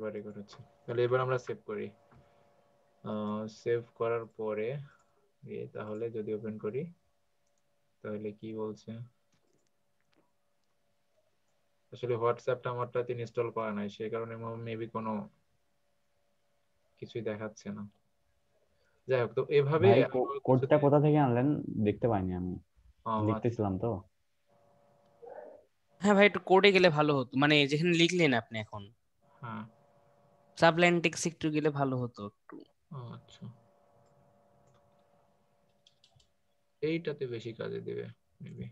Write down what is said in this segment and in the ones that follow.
এবার রেকর্ড হচ্ছে। তাহলে এবার আমরা সেভ করি। সেভ করার পরে তাহলে যদি ওপেন করি তাহলে কি বলছে, আসলে হোয়াটসঅ্যাপটা আমারটাতে ইনস্টল করা নাই, সেই কারণে মেবি কোনো কিছুই দেখাচ্ছে না। যাই হোক, তো এভাবে ভাই কোডটা কোথা থেকে আনলেন? দেখতে পাইনি আমি, আচ্ছা। লিখতেছিলাম তো। হ্যাঁ ভাই, একটু কোডে গেলে ভালো হতো, মানে যেখানে লিখলেন আপনি এখন হ্যাঁ সাবলাইন টেক্সট একটু গেলে ভালো হতো একটু। আচ্ছা, এইটাতে বেশি কাজে দিবে মেবি।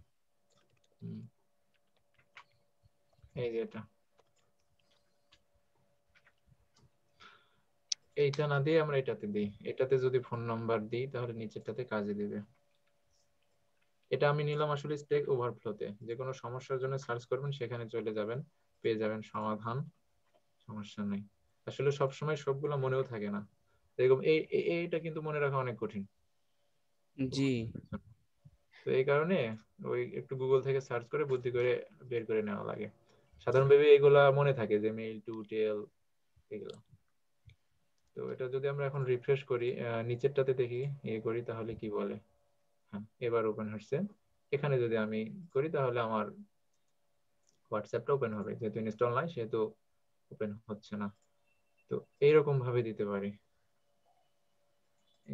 এই যে এইটা না দিয়ে আমরা এটাতে দিই, এটাতে যদি ফোন নাম্বার দিই তাহলে নিচেরটাতে কাজে দিবে। এটা আমি নিলাম আসলে স্ট্যাক ওভারফ্লোতে, যে কোনো সমস্যার জন্য সার্চ করবেন, সেখানে চলে যাবেন, পেয়ে যাবেন সমাধান, সমস্যা নেই। আসলে সবসময় সবগুলো মনেও থাকে না, এরকম এইটা কিন্তু মনে রাখা অনেক কঠিন। জি। তো এই কারণে ওই একটু গুগল থেকে সার্চ করে বুদ্ধি করে বের করে নেওয়া লাগে। সাধারণভাবে এগুলা মনে থাকে, যে মেইল টু টেল এগুলো। তো এটা যদি আমরা এখন রিফ্রেশ করি, নিচেরটাতে দেখি করি, তাহলে কি বলে। হ্যাঁ, এবার ওপেন হচ্ছে। এখানে যদি আমি করি তাহলে আমার হোয়াটসঅ্যাপটা ওপেন হবে, যেহেতু ইনস্টল নাই সেহেতু ওপেন হচ্ছে না। তো এইরকম ভাবে দিতে পারি।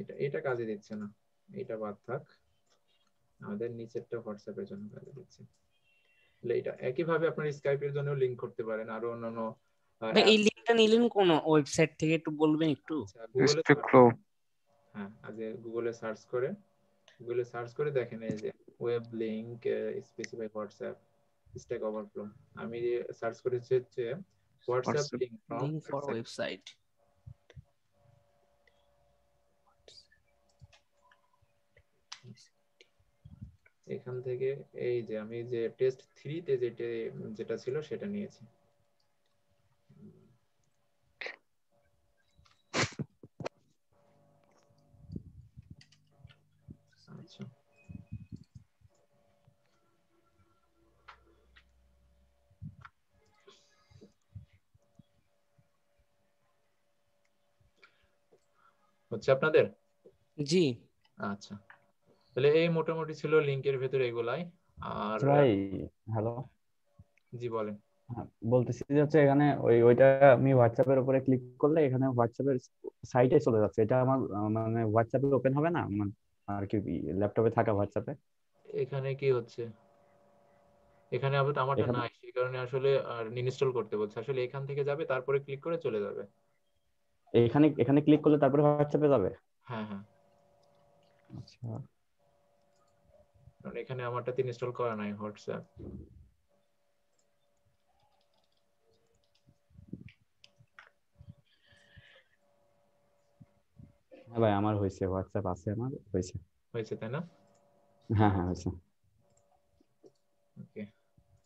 এটা এটা কাজে দিচ্ছে না, এটা বাদ থাক, আমাদের নিচেরটা হোয়াটসঅ্যাপের জন্য কাজে দিচ্ছে। তাহলে এটা একইভাবে আপনার স্কাইপের জন্য লিংক করতে পারেন, আরো অন্যান্য ভাই এই অ্যাপস। লিঙ্কটা নিলেন কোন ওয়েবসাইট থেকে একটু বলবেন একটু? আচ্ছা, গুগলে স্ট্রিক্ট্রো। হ্যাঁ, আজ গুগলে সার্চ করে দেখেন, এই যে web link specify WhatsApp stack overflow. আমি সার্চ করেছি হচ্ছে WhatsApp WhatsApp link from link for website. এখান থেকে এই যে আমি যে টেস্ট 3 তে যেটা ছিল সেটা নিয়েছি। আচ্ছা, হচ্ছে আপনাদের? জি। আচ্ছা, তাহলে এই মোটামুটি ছিল লিংকের ভেতরে এগুলাই। আর আচ্ছা ভাই, হ্যালো। জি বলেন। বলতেছি যে হচ্ছে এখানে ওইটা আমি হোয়াটসঅ্যাপের উপরে ক্লিক করলে এখানে হোয়াটসঅ্যাপের সাইটে চলে যাচ্ছে, এটা আমার মানে হোয়াটসঅ্যাপে ওপেন হবে না আর কি ল্যাপটপে থাকা হোয়াটসঅ্যাপে? এখানে কি হচ্ছে, এখানে আবার আমারটা এখানে নাই, সেই কারণে আসলে ইনস্টল করতে বলছে। আসলে এখান থেকে যাবে, তারপরে ক্লিক করে চলে যাবে। এখানে এখানে ক্লিক করলে তারপরে হোয়াটসঅ্যাপে যাবে? হ্যাঁ হ্যাঁ, আচ্ছা কারণ এখানে আমারটাতে ইনস্টল করা নাই হোয়াটসঅ্যাপ। হ্যাঁ ভাই, আমার হয়েছে, হোয়াটসঅ্যাপ আছে, আমার হয়েছে। হয়েছে তাই না? হ্যাঁ হ্যাঁ হয়েছে। ওকে,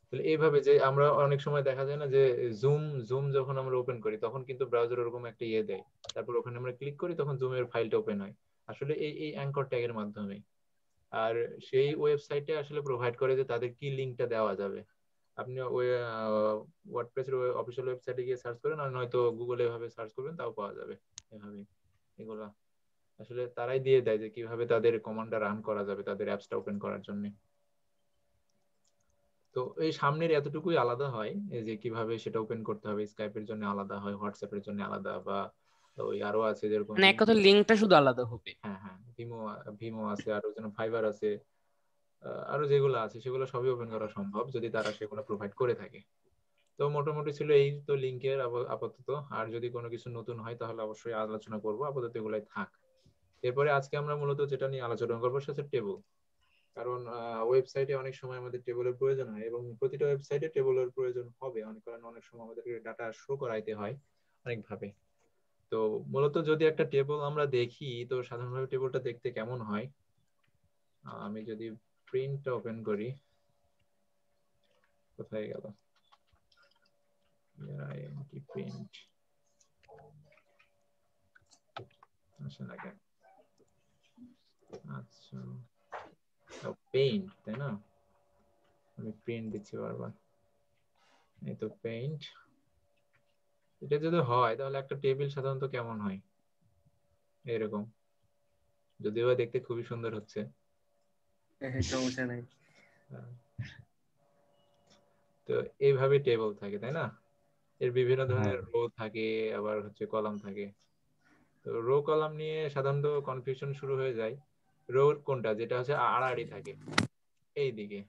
তাহলে এইভাবে যে আমরা অনেক সময় দেখা যায় না যে জুম জুম যখন আমরা ওপেন করি তখন কিন্তু ব্রাউজার ওরকম একটা দেয়, তারপর ওখানে আমরা ক্লিক করি তখন জুমের ফাইলটা ওপেন হয়, আসলে এই এই অ্যাঙ্কর ট্যাগের মাধ্যমে। আর সেই ওয়েবসাইটে আসলে প্রোভাইড করে যে তাদের কি লিংকটা দেওয়া যাবে। আপনি ওই ওয়ার্ডপ্রেসের অফিসিয়াল ওয়েবসাইটে গিয়ে সার্চ করেন, আর নয়তো গুগলে এভাবে সার্চ করবেন, তাও পাওয়া যাবে এভাবে। এগুলা আসলে তারাই দিয়ে দেয় যে কিভাবে তাদের কমান্ডটা রান করা যাবে তাদের অ্যাপসটা ওপেন করার জন্য। তো এই সামনের এতটুকুই আলাদা হয়, এই যে কিভাবে সেটা ওপেন করতে হবে, স্কাইপের জন্য আলাদা হয়, হোয়াটসঅ্যাপের জন্য আলাদা, বা ওই আরো আছে যেরকম মানে এক কথা লিঙ্কটা শুধু আলাদা হবে। হ্যাঁ হ্যাঁ, ভিমো ভিমো আছে, আরো যেন ফাইবার আছে, আরো যেগুলো আছে সেগুলো সবই ওপেন করা সম্ভব যদি তারা সেগুলো প্রোভাইড করে থাকে। তো মোটামুটি ছিল এই তো লিঙ্কের আপাতত। আর যদি কোনো কিছু নতুন হয় তাহলে অবশ্যই আলোচনা করবো, আপাতত এগুলাই থাক। এরপরে আজকে আমরা মূলত যেটা নিয়ে আলোচনা করবো সেটা হচ্ছে টেবল। কারণ ওয়েবসাইটে অনেক সময় আমাদের টেবলের প্রয়োজন হয়, এবং প্রতিটা ওয়েবসাইটে টেবলের প্রয়োজন হবে অনেক, কারণ অনেক সময় আমাদেরকে ডাটা শো করাইতে হয় অনেকভাবে। তো মূলত যদি একটা টেবল আমরা দেখি, তো সাধারণভাবে টেবলটা দেখতে কেমন হয়, আমি যদি প্রিন্টটা ওপেন করি, কোথায় গেল প্রিন্ট, আসে না কেন? আচ্ছা, পেইন্ট তাই না, আমি প্রিন্ট দিচ্ছি বারবার, এই তো পেইন্ট। এটা যদি হয় তাহলে একটা টেবিল সাধারণত কেমন হয়, এরকম, যদিও বা দেখতে খুবই সুন্দর হচ্ছে। সমস্যা নাই। তো এইভাবে টেবিল থাকে, তাই না? এর বিভিন্ন হ্যাঁ ধরনের রো থাকে, আবার হচ্ছে কলাম থাকে। তো রো কলাম নিয়ে সাধারণত কনফিউশন শুরু হয়ে যায়। রো কোনটা, যেটা হচ্ছে আড়াআড়ি থাকে এই দিকে,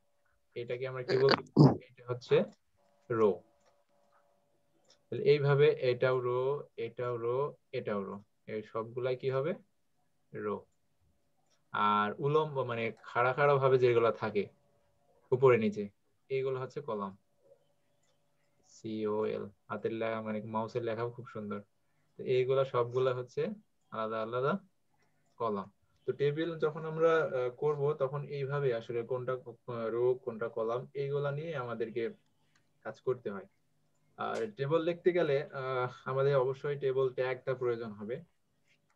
এটাকে আমরা কি বলবো? এটা হচ্ছে রো। এইভাবে এটাও রো, এটাও রো, এটাও রো, এই সবগুলাই কি হবে? রো। আর উলম্ব মানে খাড়া খাড়া ভাবে যেগুলো থাকে উপরে নিচে, এইগুলো হচ্ছে কলাম। COL, হাতের লেখা মানে মাউসের লেখাও খুব সুন্দর। তো এইগুলা সবগুলা হচ্ছে আলাদা আলাদা কলাম। তো টেবিল যখন আমরা করব তখন এইভাবে আসলে কোনটা রো কোনটা কলাম এইগুলা নিয়ে আমাদেরকে কাজ করতে হয়। আর টেবিল লিখতে গেলে আমাদের অবশ্যই টেবিল ট্যাগটা প্রয়োজন হবে।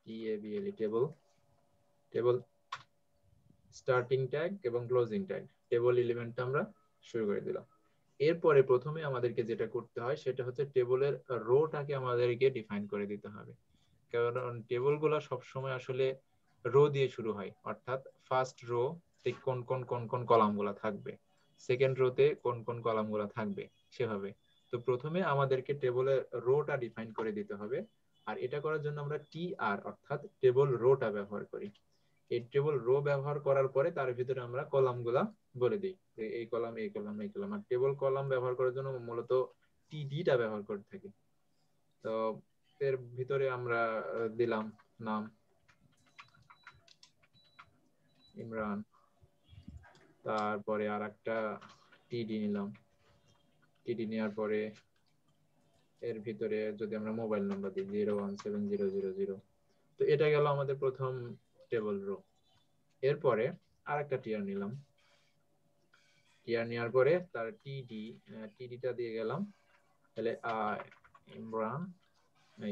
TABLE table, table starting tag এবং ক্লোজিং ট্যাগ, টেবিল এলিমেন্টটা আমরা শুরু করে দিলাম। এরপরে প্রথমে আমাদেরকে যেটা করতে হয় সেটা হচ্ছে টেবিলের রোটাকে আমাদেরকে ডিফাইন করে দিতে হবে। কারণ টেবিল গুলা সবসময় আসলে রো দিয়ে শুরু হয়, অর্থাৎ ফার্স্ট রো কোন কোন কোন কোন কলাম গুলা থাকবে, সেকেন্ড রোতে কোন কোন কলাম গুলা থাকবে, সেভাবে। তো প্রথমে আমাদেরকে টেবিলের রোটা ডিফাইন করে দিতে হবে। আর এটা করার জন্য আমরা TR অর্থাৎ টেবিল রোটা ব্যবহার করি। এই টেবিল রো ব্যবহার করার পরে তার ভিতরে আমরা কলাম গুলা বলে দিই, এই কলাম, এই কলাম, এই কলাম। আর টেবিল কলাম ব্যবহার করার জন্য মূলত TDটা ব্যবহার করে থাকি। তো এর ভিতরে আমরা দিলাম নাম ইমরান, তারপরে আর একটা TD নিলাম। TD নেওয়ার পরে এর ভিতরে যদি আমরা মোবাইল নাম্বার দিই 0170000, তো এটা গেল আমাদের প্রথম টেবিল রো। এরপরে আর একটা টিয়ার নিলাম, টিয়ার নেওয়ার পরে তার TDটা দিয়ে গেলাম। তাহলে ইমরান,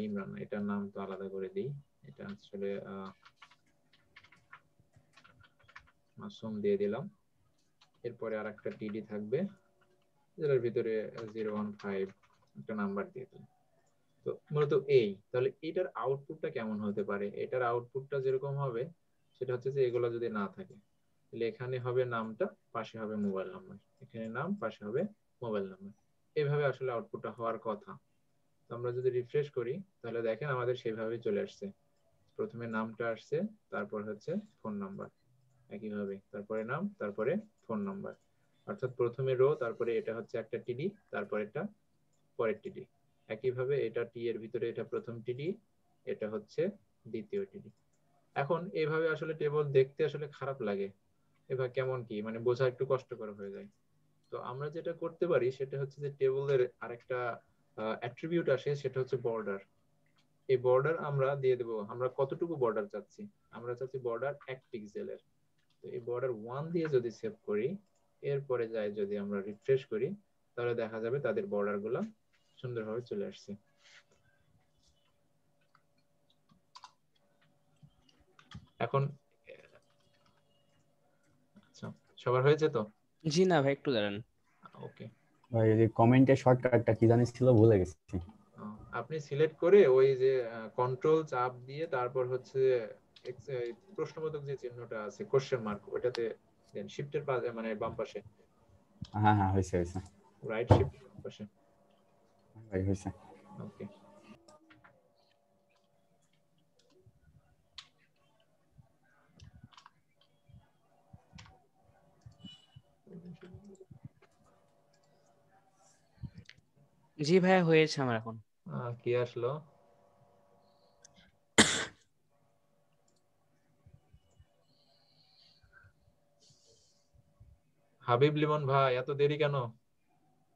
ইমরান এটার নাম তো আলাদা করে দিই, এটা আসলে মাসুম দিয়ে দিলাম। এরপরে আর একটা TD থাকবে, যেটার ভিতরে 015 একটা নাম্বার দিয়ে দিলাম। তো মূলত এই, তাহলে এটার আউটপুটটা কেমন হতে পারে? এটার আউটপুটটা যেরকম হবে সেটা হচ্ছে যে এগুলো যদি না থাকে তাহলে এখানে হবে নামটা, পাশে হবে মোবাইল নাম্বার, এখানে নাম, পাশে হবে মোবাইল নাম্বার। এইভাবে আসলে আউটপুটটা হওয়ার কথা। তো আমরা যদি রিফ্রেশ করি তাহলে দেখেন আমাদের সেইভাবে চলে আসছে। প্রথমে নামটা আসছে, তারপর হচ্ছে ফোন নাম্বার, একইভাবে তারপরে নাম, তারপরে ফোন নাম্বার। অর্থাৎ প্রথমে রো, তারপরে এটা হচ্ছে একটা TD, তারপর এটা পরের TD। একইভাবে এটা টি এর ভিতরে এটা প্রথম TD, এটা হচ্ছে দ্বিতীয় TD। এখন এইভাবে আসলে টেবিল দেখতে আসলে খারাপ লাগে, এবার কেমন কি মানে বোঝা একটু কষ্টকর হয়ে যায়। তো আমরা যেটা করতে পারি সেটা হচ্ছে যে টেবিলের আরেকটা অ্যাট্রিবিউট আসে, সেটা হচ্ছে বর্ডার। এই বর্ডার আমরা দিয়ে দেবো, আমরা কতটুকু বর্ডার চাচ্ছি। আমরা চাচ্ছি বর্ডার 1 পিক্সেলের। তো এই বর্ডার 1 দিয়ে যদি সেভ করি, এরপরে যাই যদি আমরা রিফ্রেশ করি, তাহলে দেখা যাবে তাদের বর্ডার গুলা সুন্দরভাবে চলে আসছে। এখন আচ্ছা, সবার হয়েছে তো? জি না ভাই, একটু দাঁড়ান। ওকে, ভাই এই কমেন্টের শর্টকাটটা কি জানিস ছিল, ভুলে গেছি। আপনি সিলেক্ট করে ওই যে কন্ট্রোল চাপ দিয়ে তারপর হচ্ছে প্রশ্নবোধক যে চিহ্নটা আছে কোশ্চেন মার্ক, ওটাতে দেন শিফটের পাশে মানে বাম পাশে, হ্যাঁ হ্যাঁ হয়েছে হয়েছে রাইট শিফটের বাম পাশে। ভাই হয়েছে। ওকে, জি ভাইয়া, হয়েছে আমার এখন। কি আসলো? হাবিব লিমন ভাই, এত দেরি কেন?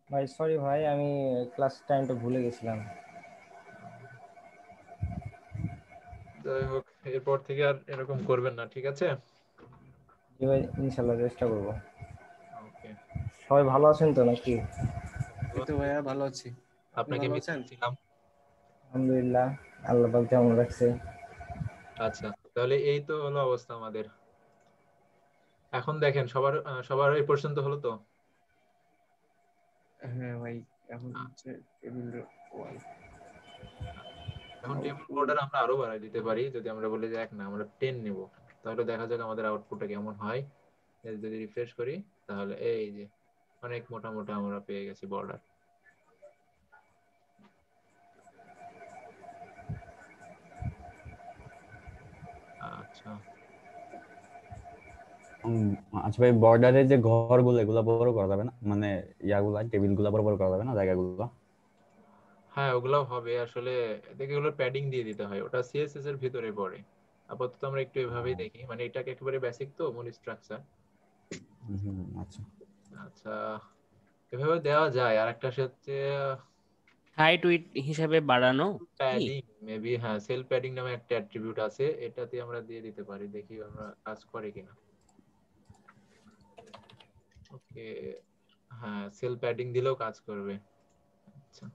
ভাই সরি ভাই, আমি ক্লাস টাইমটা ভুলে গেছিলাম। যাই হোক, এরপর থেকে আর এরকম করবেন না, ঠিক আছে? জি ভাই, ইনশাল্লাহ চেষ্টা করবো। ওকে, সবাই ভালো আছেন তো নাকি? এই তো ভাইয়া ভালো আছি। আপনি আপনাকে ভালো মিস আছেন? করছিলাম। আলহামদুলিল্লাহ, আল্লাহ পাক যেমন রাখছে। আচ্ছা, তাহলে এই তো হলো অবস্থা আমাদের। এখন দেখেন সবার সবার এই পর্যন্ত হলো তো? হ্যাঁ ভাই, এখন হচ্ছে টেবিল ওয়াল। এখন টেবিল বর্ডার আমরা আরো বাড়াই দিতে পারি, যদি আমরা বলি যে এক না আমরা 10 নিব, তাহলে দেখা যাক আমাদের আউটপুটটা কেমন হয়। যদি রিফ্রেশ করি তাহলে এই যে অনেক মোটা মোটা আমরা পেয়ে গেছি বর্ডার। আচ্ছা আচ্ছা ভাই, বর্ডারে যে ঘরগুলো এগুলা বড় করা যাবে না, মানে ইয়াগুলা টেবিলগুলা বড় বড় করা যাবে না জায়গাগুলো? হ্যাঁ, ওগুলাও হবে আসলে। দেখে এগুলো প্যাডিং দিয়ে দিতে হয়, ওটা সিএসএস এর ভিতরে পড়ে। আপাতত আমরা একটু এভাবেই দেখি, মানে এটাকে একেবারে বেসিক তো মূল স্ট্রাকচার। আচ্ছা আচ্ছা, এভাবে দেওয়া যায়। আর একটা হচ্ছে হাইট উইডথ হিসাবে বাড়ানো কি? প্যাডিং, মেবি হ্যাঁ, সেল প্যাডিং নামে একটা অ্যাট্রিবিউট আছে, এটাতে আমরা দিয়ে দিতে পারি, দেখি আমরা কাজ করে কিনা। ওকে, হ্যাঁ সেল প্যাডিং দিলেও কাজ করবে। আচ্ছা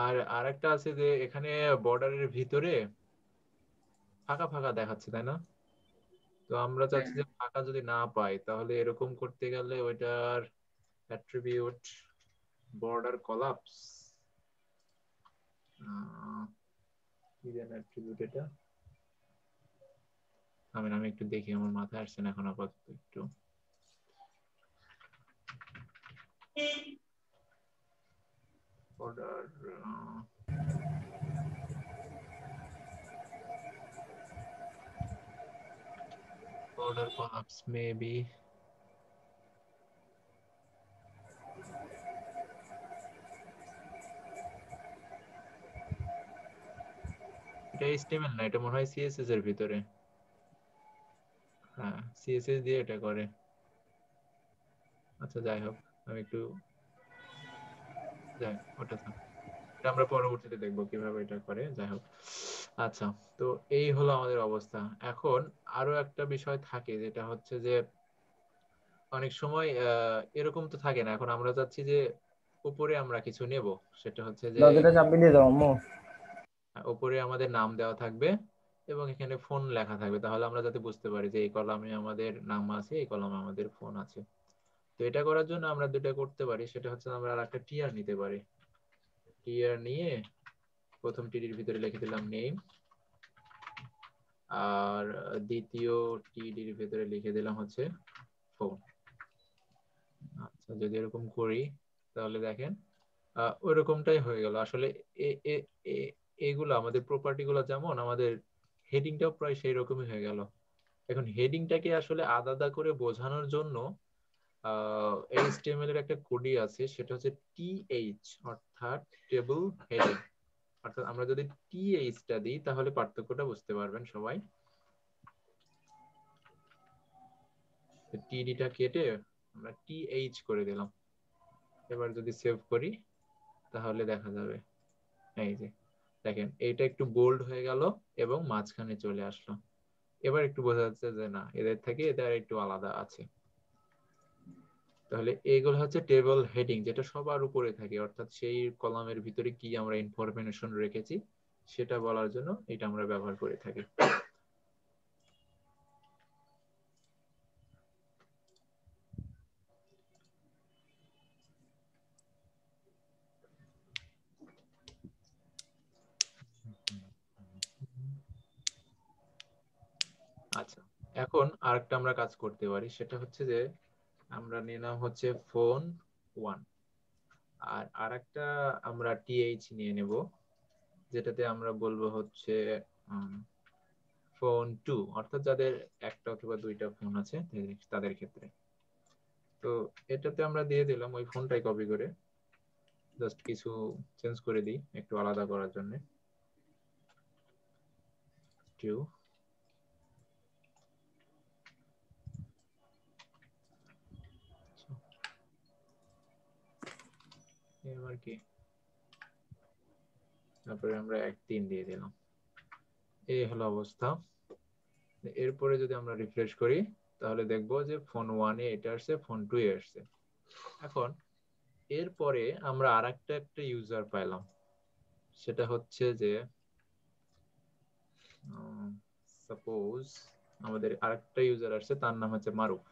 আর আরেকটা আছে যে এখানে বর্ডারের ভিতরে ফাঁকা ফাঁকা দেখাচ্ছে, তাই না? তো আমরা চাচ্ছি যে ফাঁকা যদি না পাই, তাহলে এরকম করতে গেলে ওইটার অ্যাট্রিবিউট বর্ডার কলাপস, কি যেন অ্যাট্রিবিউট এটা, আমি একটু দেখি, আমার মাথায় আসছে না এখন আপাতত। একটু বর্ডার border collapse maybe, এটা HTML না, এটা মনে হয় CSS এর ভিতরে। হ্যাঁ CSS দিয়ে এটা করে। আচ্ছা যাই হোক, আমি একটু যাই ওটা থাক, এটা আমরা পরবর্তীতে দেখবো কিভাবে এটা করে। যাই হোক, আচ্ছা তো এই হলো আমাদের অবস্থা। এখন আরো একটা বিষয় থাকে, যেটা হচ্ছে যে অনেক সময় এরকম তো থাকে না। এখন আমরা চাচ্ছি যে উপরে আমরা কিছু নেব, সেটা হচ্ছে যে দরজাটা চাবি দিয়ে দাও আম্মু। উপরে আমাদের নাম দেওয়া থাকবে এবং এখানে ফোন লেখা থাকবে, তাহলে আমরা যাতে বুঝতে পারি যে এই কলামে আমাদের নাম আছে, এই কলামে আমাদের ফোন আছে। তো এটা করার জন্য আমরা দুটো করতে পারি, সেটা হচ্ছে আমরা আরেকটা টিআর নিতে পারি। টিআর নিয়ে প্রথম টিডির ভিতরে লিখে দিলাম নেম, আর দ্বিতীয় টিডির ভিতরে লিখে দিলাম হচ্ছে ফোন। আচ্ছা যদি এরকম করি তাহলে দেখেন ওইরকমটাই হয়ে গেল আসলে। এগুলো আমাদের প্রপার্টি গুলো যেমন, আমাদের হেডিংটাও প্রায় সেই রকমই হয়ে গেল। এখন হেডিংটাকে আসলে আলাদা করে বোঝানোর জন্য HTML এর একটা কোডই আছে, সেটা হচ্ছে টিএইচ, অর্থাৎ টেবল হেডিং। অর্থাৎ আমরা যদি টিএইচ টা দিই তাহলে পার্থক্যটা বুঝতে পারবেন সবাই। টিডিটা কেটে আমরা টিএইচ করে দিলাম। এবার যদি সেভ করি তাহলে দেখা যাবে, এই যে দেখেন এইটা একটু বোল্ড হয়ে গেল এবং মাঝখানে চলে আসলো। এবার একটু বোঝা যাচ্ছে যে না, এদের থেকে এদের একটু আলাদা আছে। তাহলে এইগুলো হচ্ছে টেবল হেডিং, যেটা সবার উপরে থাকে, অর্থাৎ সেই কলামের ভিতরে কি আমরা ইনফরমেশন রেখেছি সেটা বলার জন্য এটা আমরা ব্যবহার করে থাকি। আচ্ছা, এখন আরেকটা আমরা কাজ করতে পারি, সেটা হচ্ছে যে আমরা নিলাম হচ্ছে ফোন 1, আর আরেকটা আমরা টিএইচ নিয়ে নেব, যেটাতে আমরা বলবো হচ্ছে ফোন 2, অর্থাৎ যাদের একটা অথবা দুইটা ফোন আছে তাদের ক্ষেত্রে। তো এটাতে আমরা দিয়ে দিলাম ওই ফোনটাই কপি করে, জাস্ট কিছু চেঞ্জ করে দিই একটু আলাদা করার জন্য। 2 এবার কি, তারপরে আমরা 1 3 দিয়ে দিলাম। এই হলো অবস্থা। এরপরে যদি আমরা রিফ্রেশ করি তাহলে দেখবো যে ফোন 1 এ এটা আসছে, ফোন 2 এ আসছে। এখন এরপরে আমরা আরেকটা ইউজার পাইলাম, সেটা হচ্ছে যে সাপোজ আমাদের আরেকটা ইউজার আসছে, তার নাম হচ্ছে মারুফ।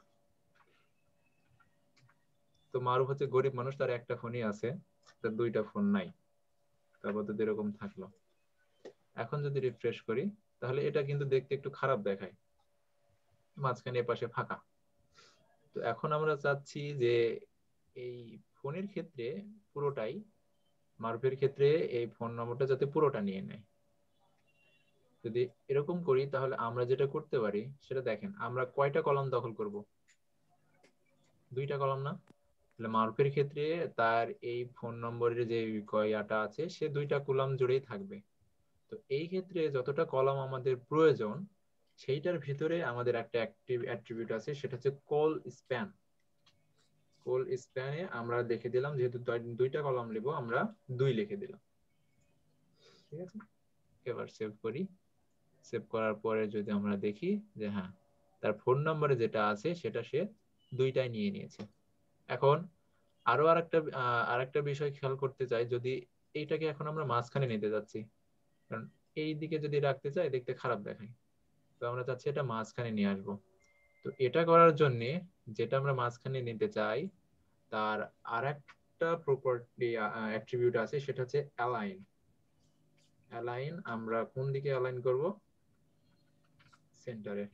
তো মারুফ হচ্ছে গরিব মানুষ, তার একটা ফোনই আছে, তার দুইটা ফোন নাই, তারপর তো এরকম থাকলো। এখন যদি রিফ্রেশ করি তাহলে এটা কিন্তু দেখতে একটু খারাপ দেখায়, মাঝখানে এপাশে ফাঁকা। তো এখন আমরা চাচ্ছি যে এই ফোনের ক্ষেত্রে পুরোটাই, মারুফের ক্ষেত্রে এই ফোন নম্বরটা যাতে পুরোটা নিয়ে নেয়। যদি এরকম করি তাহলে আমরা যেটা করতে পারি সেটা দেখেন, আমরা কয়টা কলাম দখল করব? দুইটা কলাম না? তাহলে মারুফের ক্ষেত্রে তার এই ফোন নম্বরের যে কয়টা আছে সে দুইটা কলাম জুড়েই থাকবে। তো এই ক্ষেত্রে যতটা কলাম আমাদের প্রয়োজন সেইটার ভিতরে আমাদের একটা অ্যাক্টিভ অ্যাট্রিবিউট আছে, সেটা হচ্ছে কল স্প্যান। কল স্প্যানে আমরা লিখে দিলাম, যেহেতু দুইটা কলাম লিখবো আমরা 2 লিখে দিলাম। ঠিক আছে, এবার সেভ করি। সেভ করার পরে যদি আমরা দেখি যে হ্যাঁ, তার ফোন নম্বরে যেটা আছে সেটা সে দুইটাই নিয়ে নিয়েছে। এখন আরো আরেকটা বিষয় খেয়াল করতে চাই, যদি এইটাকে এখন আমরা মাঝখানে নিতে যাচ্ছি, কারণ এই দিকে যদি রাখতে চাই দেখতে খারাপ দেখায়, তো আমরা চাচ্ছি এটা মাঝখানে নিয়ে আসবো। তো এটা করার জন্য যেটা আমরা মাঝখানে নিতে চাই তার আরেকটা প্রপার্টি অ্যাট্রিবিউট আছে, সেটা হচ্ছে অ্যালাইন। অ্যালাইন আমরা কোন দিকে অ্যালাইন করব? সেন্টারে।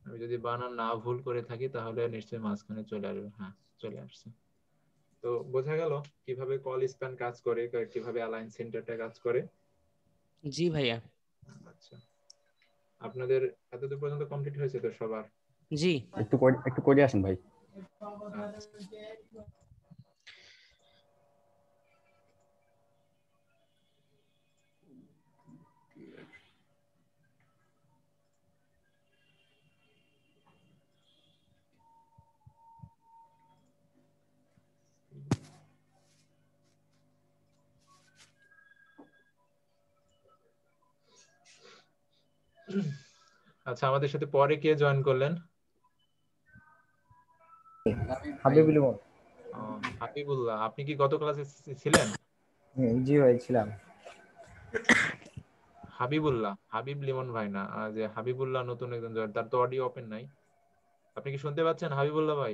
আমি যদি বানান না ভুল করে থাকি তাহলে নিশ্চয়ই মাঝখানে চলে আসবে। হ্যাঁ, চলে আসছে। তো বোঝা গেল কিভাবে কল স্প্যান কাজ করে, কিভাবে অ্যালাইন সেন্টারটা কাজ করে। জি ভাইয়া। আচ্ছা, আপনাদের এতদূর পর্যন্ত কমপ্লিট হয়েছে তো সবার? জি। একটু করে আসেন ভাই। আচ্ছা, আমাদের সাথে পরে কে জয়েন করলেন? হাবিবুল। হাবিবুল্লাহ। আপনি কি গত ক্লাসে ছিলেন? জি ভাই ছিলাম। হাবিবুল্লাহ, হাবিব লিমন ভাই না, যে হাবিবুল্লাহ নতুন একজন জয়েন, তার তো অডিও ওপেন নাই। আপনি কি শুনতে পাচ্ছেন হাবিবুল্লাহ ভাই?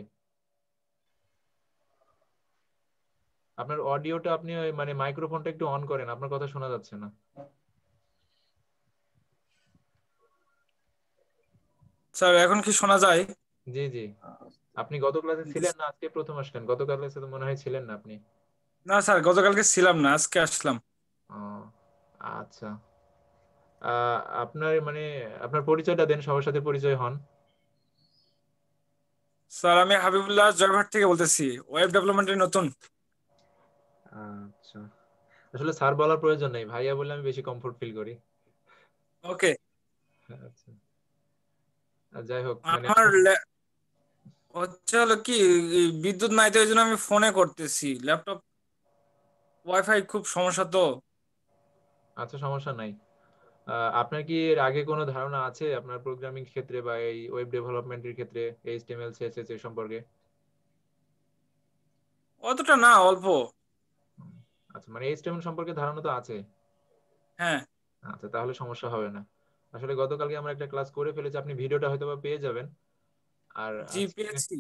আপনার অডিওটা আপনি মানে মাইক্রোফোনটা একটু অন করেন, আপনার কথা শোনা যাচ্ছে না। স্যার এখন কি শোনা যায়? জি জি। আপনি গত ক্লাসে ছিলেন না আজকে প্রথম আসলেন? গত ক্লাসে তো মনে হয় ছিলেন না আপনি। না স্যার, গতকালকে ছিলাম না, আজকে আসলাম। ও আচ্ছা। আপনার মানে আপনার পরিচয়টা দেন, সবার সাথে পরিচয় হন। স্যার আমি হাবিবুল্লাহ জয়ঘাট থেকে বলতেছি, ওয়েব ডেভেলপমেন্টের নতুন। আচ্ছা, আসলে স্যার বলার প্রয়োজন নেই, ভাইয়া বলে আমি বেশি কমফোর্ট ফিল করি। ওকে। আচ্ছা, যাই হোক মানে আমার হচ্ছে হলো কি, বিদ্যুৎ নাই তো এই জন্য আমি ফোনে করতেছি, ল্যাপটপ ওয়াইফাই খুব সমস্যা তো। আচ্ছা, সমস্যা নাই। আপনার কি এর আগে কোনো ধারণা আছে আপনার প্রোগ্রামিং ক্ষেত্রে বা এই ওয়েব ডেভেলপমেন্টের ক্ষেত্রে, এইচটিএমএল সিএসএস এর সম্পর্কে? অতটা না, অল্প। আচ্ছা, মানে এইচটিএমএল সম্পর্কে ধারণা তো আছে। হ্যাঁ। আচ্ছা, তাহলে সমস্যা হবে না। আসলে গতকালকে আমরা একটা ক্লাস করে ফেলেছি, আপনি ভিডিওটা হয়তো বা পেয়ে যাবেন। আর জি আজকে পেয়েছি।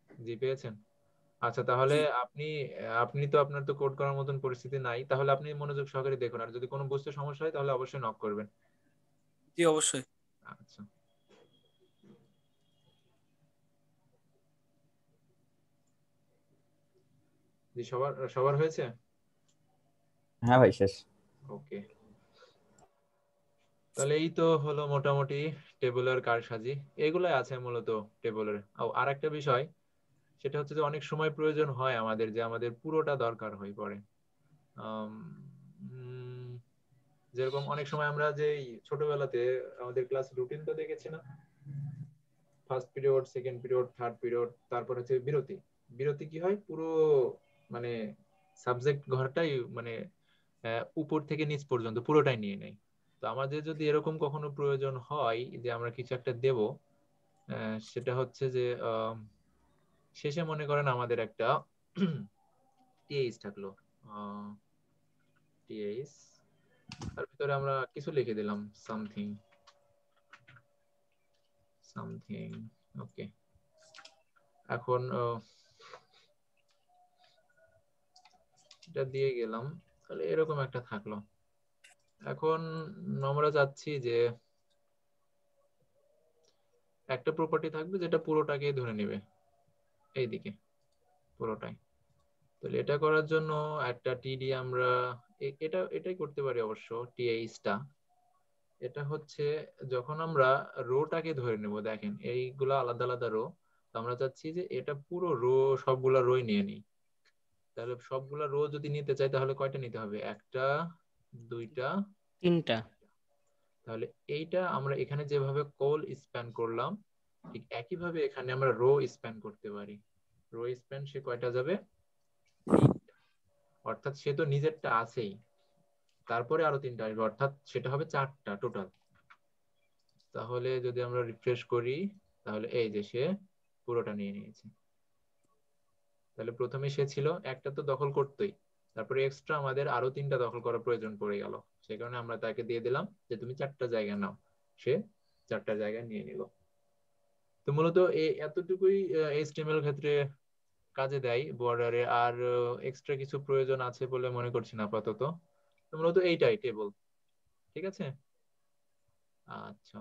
জি পেয়েছেন? আচ্ছা, তাহলে জি। আপনি আপনি তো আপনার তো কোড করার মতন পরিস্থিতি নাই, তাহলে আপনি মনোযোগ সহকারে দেখুন, আর যদি কোনো বুঝতে সমস্যা হয় তাহলে অবশ্যই নক করবেন। জি অবশ্যই। আচ্ছা, জি সবার সবার হয়েছে? হ্যাঁ ভাই শেষ। ওকে, তাহলে এই তো হলো মোটামুটি টেবুলার কারসাজি, এগুলাই আছে মূলত টেবুলার। আর একটা বিষয়, সেটা হচ্ছে যে অনেক সময় প্রয়োজন হয় আমাদের যে আমাদের পুরোটা দরকার হয়ে পড়ে। আম, উম, যেরকম অনেক সময় আমরা যে ছোটবেলাতে আমাদের ক্লাস রুটিনটা দেখেছি না, first period, second period, third period, তারপর হচ্ছে বিরতি। বিরতি কি হয়, পুরো মানে সাবজেক্ট ঘরটাই মানে উপর থেকে নিচ পর্যন্ত পুরোটাই নিয়ে নেয়। তো আমাদের যদি এরকম কখনো প্রয়োজন হয় যে আমরা কিছু একটা দেব, সেটা হচ্ছে যে শেষে মনে করেন আমাদের একটা টিএইচ থাকলো, টিএইচ তার ভিতরে আমরা কিছু লিখে দিলাম সামথিং সামথিং। ওকে, এখন এটা দিয়ে গেলাম, তাহলে এরকম একটা থাকলো। এখন আমরা চাচ্ছি যে একটা প্রপার্টি থাকবে যেটা পুরোটাকে ধরে নেবে এইদিকে পুরোটাই। তাহলে এটা করার জন্য একটা টিডি আমরা এটাই করতে পারি অবশ্য, টিএইচটা। এটা হচ্ছে যখন আমরা রোটাকে ধরে নেব, দেখেন এইগুলা আলাদা আলাদা রো, তো আমরা চাচ্ছি যে এটা পুরো রো সবগুলা রোই নিয়ে নিই। তাহলে সবগুলা রো যদি নিতে চাই তাহলে কয়টা নিতে হবে? একটা, দুইটা, তিনটা। তাহলে এইটা আমরা এখানে যেভাবে কল স্প্যান করলাম ঠিক একইভাবে এখানে আমরা রো স্প্যান করতে পারি। রো স্প্যান সে কয়টা যাবে? অর্থাৎ সে তো নিজেরটা আছেই, তারপরে আরো তিনটা আসবে, অর্থাৎ সেটা হবে চারটা টোটাল। তাহলে যদি আমরা রিফ্রেশ করি তাহলে এই যে সে পুরোটা নিয়ে নিয়েছে। তাহলে প্রথমে সে ছিল একটা, তো দখল করতোই, তারপরে এক্সট্রা আমাদের আরো তিনটা দখল করার প্রয়োজন পড়ে গেল, সেই কারণে আমরা তাকে দিয়ে দিলাম যে তুমি চারটা জায়গা নাও। সে চারটা জায়গা নিয়ে নিল। তো মূলত এতটুকুই এইচটিএমএল ক্ষেত্রে কাজে দেয় বর্ডারে, আর এক্সট্রা কিছু প্রয়োজন আছে বলে মনে করছি না আপাতত। তো মূলত এইটাই টেবল। ঠিক আছে, আচ্ছা।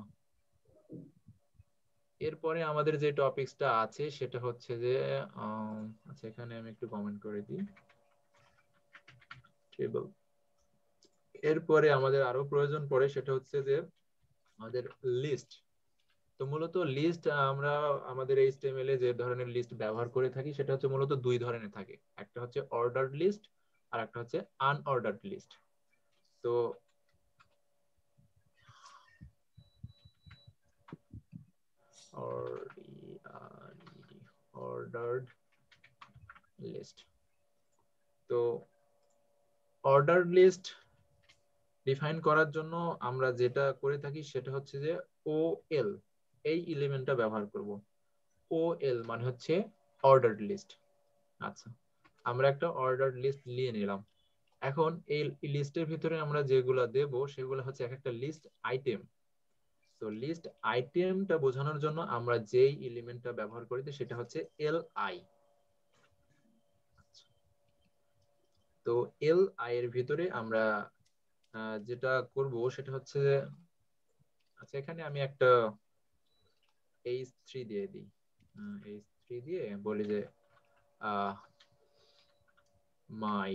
এরপরে আমাদের যে টপিকসটা আছে সেটা হচ্ছে যে আচ্ছা এখানে আমি একটু কমেন্ট করে দিই টেবল। এরপরে আমাদের আরো প্রয়োজন পড়ে সেটা হচ্ছে যে আমাদের লিস্ট। তো মূলত লিস্ট আমরা আমাদের এইচটিএমএল এ যে ধরনের লিস্ট ব্যবহার করে থাকি সেটা হচ্ছে মূলত দুই ধরনের থাকে, একটা হচ্ছে অর্ডার্ড লিস্ট আর একটা হচ্ছে আনঅর্ডার্ড লিস্ট। তো অর্ডার্ড লিস্ট, তো অর্ডার্ড লিস্ট ডিফাইন করার জন্য আমরা যেটা করে থাকি সেটা হচ্ছে যে ওএল এই এলিমেন্টটা ব্যবহার করব। ওএল মানে হচ্ছে অর্ডার্ড লিস্ট। আচ্ছা, আমরা একটা অর্ডার্ড লিস্ট নিয়ে নিলাম। এখন এই লিস্টের ভিতরে আমরা যেগুলা দেব সেগুলো হচ্ছে এক একটা লিস্ট আইটেম। তো লিস্ট আইটেমটা বোঝানোর জন্য আমরা যেই এলিমেন্টটা ব্যবহার করি সেটা হচ্ছে এলআই। তো এলআই এর ভিতরে আমরা যেটা করব সেটা হচ্ছে, আচ্ছা এখানে আমি একটা h3 দিয়ে দিই। h3 দিয়ে বলি যে মাই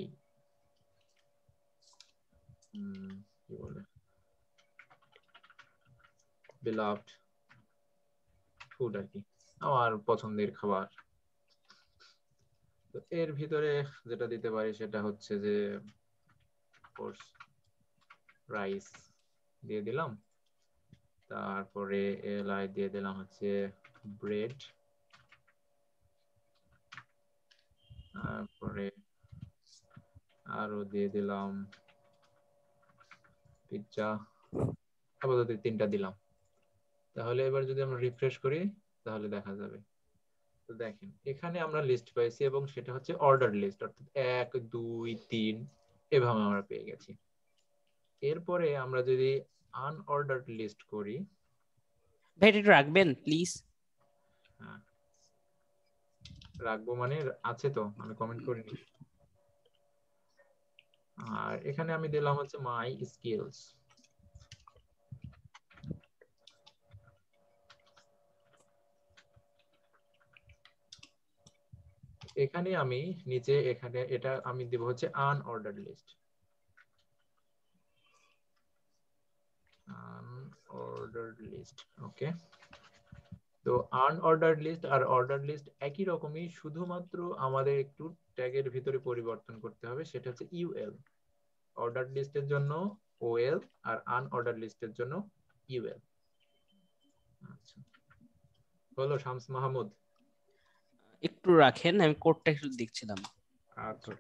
কি বলে beloved ফুড আর কি, আমার পছন্দের খাবার। তো এর ভিতরে যেটা দিতে পারি সেটা হচ্ছে যে রাইস দিয়ে দিলাম, তারপরে এলআই দিয়ে দিলাম হচ্ছে ব্রেড, তারপরে আরো দিয়ে দিলাম পিৎজা। আপাতত তিনটা দিলাম। তাহলে এবার যদি আমরা রিফ্রেশ করি তাহলে দেখা যাবে। তো দেখেন এখানে আমরা লিস্ট পাইছি এবং সেটা হচ্ছে অর্ডার লিস্ট, অর্থাৎ 1 2 3 এভাবে আমরা পেয়ে গেছি। এরপরে আমরা যদি আনঅর্ডার্ড লিস্ট করি, ভাই একটু রাখবেন প্লিজ। হ্যাঁ রাখবো মানে আছে তো, আমি কমেন্ট করিনি। আর এখানে আমি দিলাম হচ্ছে মাই স্কিলস। এখানে আমি নিচে এখানে এটা আমি দেব হচ্ছে আনঅর্ডার্ড লিস্ট। আনঅর্ডার্ড লিস্ট, ওকে। তো আনঅর্ডার্ড লিস্ট আর অর্ডার্ড লিস্ট একই রকমই, শুধুমাত্র আমাদের একটু ট্যাগের ভিতরে পরিবর্তন করতে হবে, সেটা হচ্ছে ইউএল। অর্ডার্ড লিস্টের জন্য ওএল আর আনঅর্ডার্ড লিস্টের জন্য ইউএল। আচ্ছা, হলো শামস মাহমুদ? একটু রাখেন, আমি কোডটা একটু দেখছিলাম। আচ্ছা,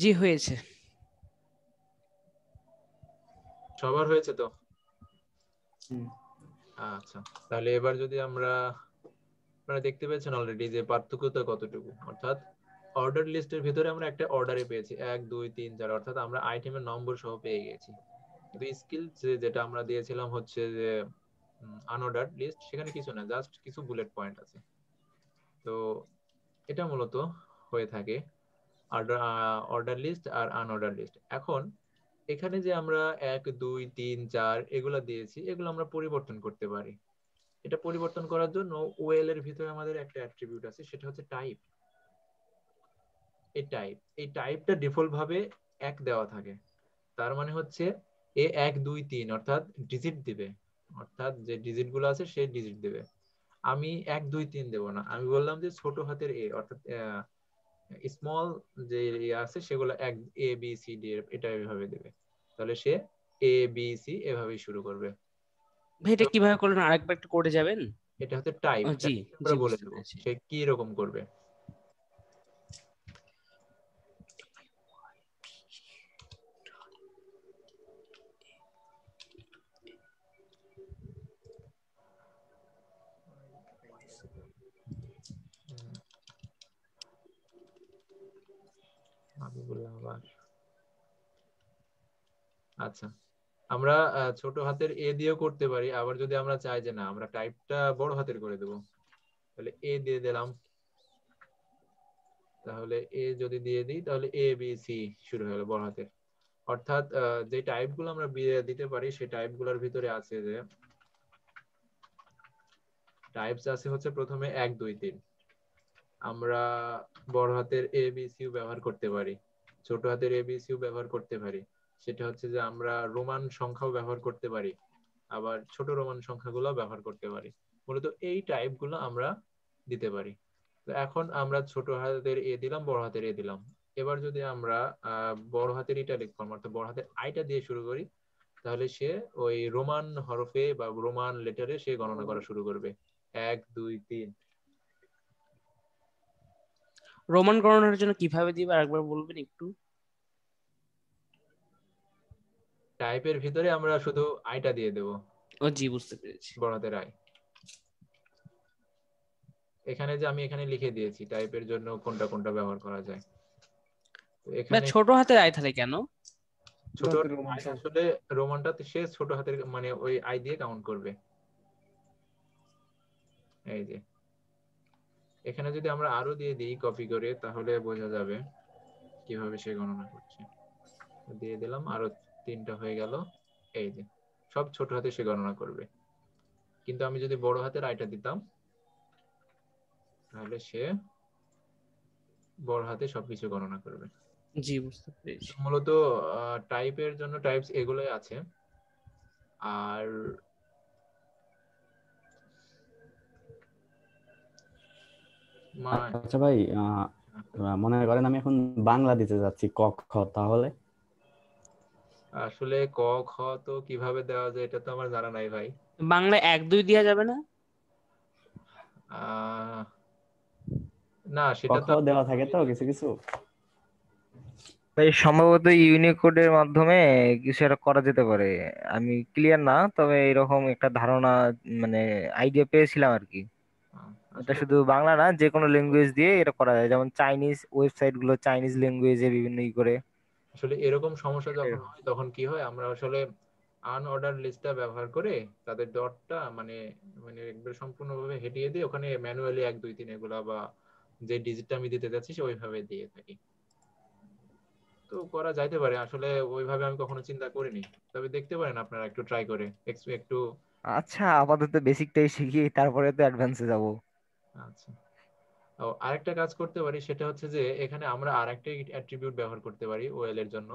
জি হয়েছে। সবার হয়েছে তো? হুম। আচ্ছা, তাহলে এবার যদি আমরা, আপনারা দেখতে পেয়েছেন অলরেডি যে পার্থক্যটা কতটুকু, অর্থাৎ অর্ডার লিস্টের ভিতরে আমরা একটা অর্ডারে পেয়েছি 1 2 3 4, অর্থাৎ আমরা আইটেমের নম্বর সহ পেয়ে গেছি। কিন্তু স্কিল যেটা আমরা দিয়েছিলাম হচ্ছে যে আনঅর্ডার লিস্ট, সেখানে কিছু না, জাস্ট কিছু বুলেট পয়েন্ট আছে। তো এটা মূলত হয়ে থাকে অর্ডার লিস্ট আর আনঅর্ডার লিস্ট। এখন এখানে যে আমরা 1 2 3 4 এগুলা দিয়েছি, এগুলো আমরা পরিবর্তন করতে পারি। এটা পরিবর্তন করার জন্য ওএল এর ভিতরে আমাদের একটা অ্যাট্রিবিউট আছে, সেটা হচ্ছে টাইপ। এই টাইপটা ডিফল্ট ভাবে 1 দেওয়া থাকে। তার মানে হচ্ছে এ 1 2 3 অর্থাৎ ডিজিট দিবে, অর্থাৎ যে ডিজিট গুলো আছে সেই ডিজিট দিবে। আমি 1 2 3 দেব না, আমি বললাম যে ছোট হাতের এ, অর্থাৎ স্মল যে আছে সেগুলো এক এ বি সি ডি এটা এভাবে দেবে। তাহলে সে এ বি সি এভাবেই শুরু করবে। ভাই এটা কিভাবে করলেন আরেকবার একটু করে যাবেন? এটা হচ্ছে টাইপ, জি আমরা জি বলে বুঝতে দেবো পেরেছি। সে কি রকম করবে। আমি বললাম আবার, আচ্ছা আমরা ছোট হাতের এ দিয়েও করতে পারি, আবার যদি আমরা চাই যে না আমরা টাইপটা বড় হাতের করে দেবো, তাহলে এ দিয়ে দিলাম। তাহলে এ যদি দিয়ে দিই তাহলে এ বি সি শুরু হলো বড় হাতের। অর্থাৎ যে টাইপ গুলো আমরা দিতে পারি সেই টাইপ গুলোর ভিতরে আছে যে টাইপস আছে হচ্ছে প্রথমে 1 2 3, আমরা বড় হাতের এ বি সিও ব্যবহার করতে পারি, ছোট হাতের এ বি সিও ব্যবহার করতে পারি। সেটা হচ্ছে যে আমরা রোমান সংখ্যাও ব্যবহার করতে পারি, আবার ছোট রোমান সংখ্যাগুলো ব্যবহার করতে পারি। মূলত এই টাইপগুলো আমরা দিতে পারি। তো এখন আমরা ছোট হাতের এ দিলাম, বড় হাতের এ দিলাম। এবার যদি আমরা বড় হাতের ইটালিক ফর্ম অর্থাৎ বড় হাতের আইটা দিয়ে শুরু করি, তাহলে সে ওই রোমান হরফে বা রোমান লেটারে সে গণনা করা শুরু করবে 1 2 3। রোমান গণনার জন্য কিভাবে দিবে আরেকবার বলবেন একটু? টাইপের ভিতরে আমরা শুধু আইটা দিয়ে দেব, ও জি বুঝতে পেরেছি। বড় হাতের আই। এখানে যে আমি এখানে লিখে দিয়েছি টাইপের জন্য কোনটা কোনটা ব্যবহার করা যায়। তো ভাই এখানে ছোট হাতের আই তাহলে কেন? ছোট আই আসলে রোমানটা সে ছোট হাতের মানে ওই আই দিয়ে কাউন্ট করবে। এই যে এখানে যদি আমরা আরো দিয়ে দিই কপি করে, তাহলে বোঝা যাবে কিভাবে সে গণনা করছে। দিয়ে দিলাম, আরো 3টা হয়ে গেল। এই যে সব ছোট হাতে সে গণনা করবে। কিন্তু আমি যদি বড় হাতের আইটা দিতাম, তাহলে সে বড় হাতে সবকিছু গণনা করবে। জি বুঝতে পেরেছি। মূলত টাইপের জন্য টাইপস এগুলোই আছে। আর আচ্ছা ভাই, মনে করেন আমি এখন বাংলা দিতে যাচ্ছি ক খ, তাহলে? আসলে ক খ তো কিভাবে দেওয়া যায় এটা তো আমার জানা নাই ভাই। বাংলায় 1 2 দেওয়া যাবে না? আহ না ক সেটা খ তো দেওয়া থাকে তো কিছু কিছু। ভাই সম্ভবত ইউনিকোডের মাধ্যমে কিছু একটা করা যেতে পারে। আমি ক্লিয়ার না, তবে এরকম একটা ধারণা মানে আইডিয়া পেয়েছিলাম আর কি। এটা আসলে শুধু বাংলা না, যে কোনো ল্যাঙ্গুয়েজ দিয়ে এটা করা যায়, যেমন চাইনিজ ওয়েবসাইট গুলো চাইনিজ ল্যাঙ্গুয়েজে বিভিন্ন ই করে। আসলে এরকম সমস্যা যখন হয় তখন কি হয়, আমরা আসলে আনঅর্ডার লিস্টটা ব্যবহার করে তাদের ডটটা মানে মানে একবার সম্পূর্ণভাবে হেঁটিয়ে দিয়ে ওখানে ম্যানুয়ালি 1 2 3 এগুলা বা যে ডিজিটটা আমি দিতে যাচ্ছি সে ওইভাবে দিয়ে থাকি। তো করা যাইতে পারে, আসলে ওইভাবে আমি কখনো চিন্তা করিনি। তবে দেখতে পারেন আপনারা একটু ট্রাই করে একটু। আচ্ছা, আপাতত বেসিকটাই শিখি, তারপরে তো অ্যাডভান্সে যাব। আচ্ছা, ও আরেকটা কাজ করতে পারি, সেটা হচ্ছে যে এখানে আমরা আরেকটা অ্যাট্রিবিউট ব্যবহার করতে পারি ওএল এর জন্য,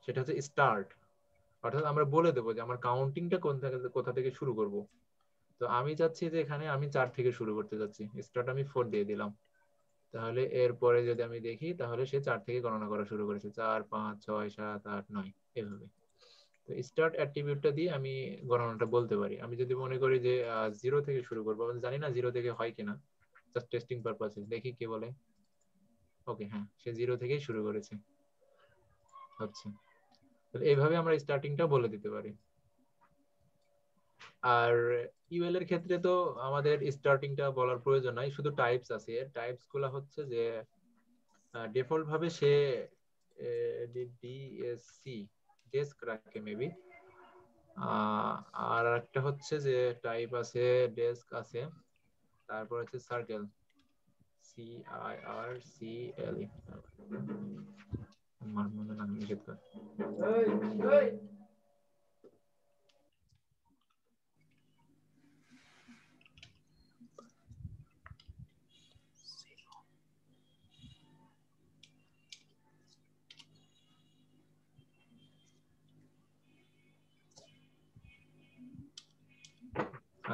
সেটা হচ্ছে স্টার্ট। অর্থাৎ আমরা বলে দেবো যে আমার কাউন্টিংটা কোথা থেকে শুরু করব। তো আমি চাচ্ছি যে এখানে আমি 4 থেকে শুরু করতে যাচ্ছি, স্টার্ট আমি 4 দিয়ে দিলাম। তাহলে এরপরে যদি আমি দেখি তাহলে সে 4 থেকে গণনা করা শুরু করেছে, 4 5 6 7 8 9 এভাবে। তো স্টার্ট অ্যাট্রিবিউটটা দিয়ে আমি গণনাটা বলতে পারি। আমি যদি মনে করি যে 0 থেকে শুরু করবো, আমি জানি না 0 থেকে হয় কিনা, জাস্ট টেস্টিং পারপাসে দেখি কে বলে। ওকে, হ্যাঁ সে 0 থেকেই শুরু করেছে। হচ্ছে। এইভাবে আমরা স্টার্টিংটা বলে দিতে পারি। আর ইউএল এর ক্ষেত্রে তো আমাদের স্টার্টিংটা বলার প্রয়োজন নাই, শুধু টাইপস আছে। টাইপস গুলা হচ্ছে যে ডিফল্ট ভাবে সে ডিএসসি ডেস্ক রাখে মেবি। আর একটা হচ্ছে যে টাইপ আছে, ডেস্ক আছে, তারপর হচ্ছে সার্কেল, CIRCLE। আমার মনে নাম নিষেধ করে।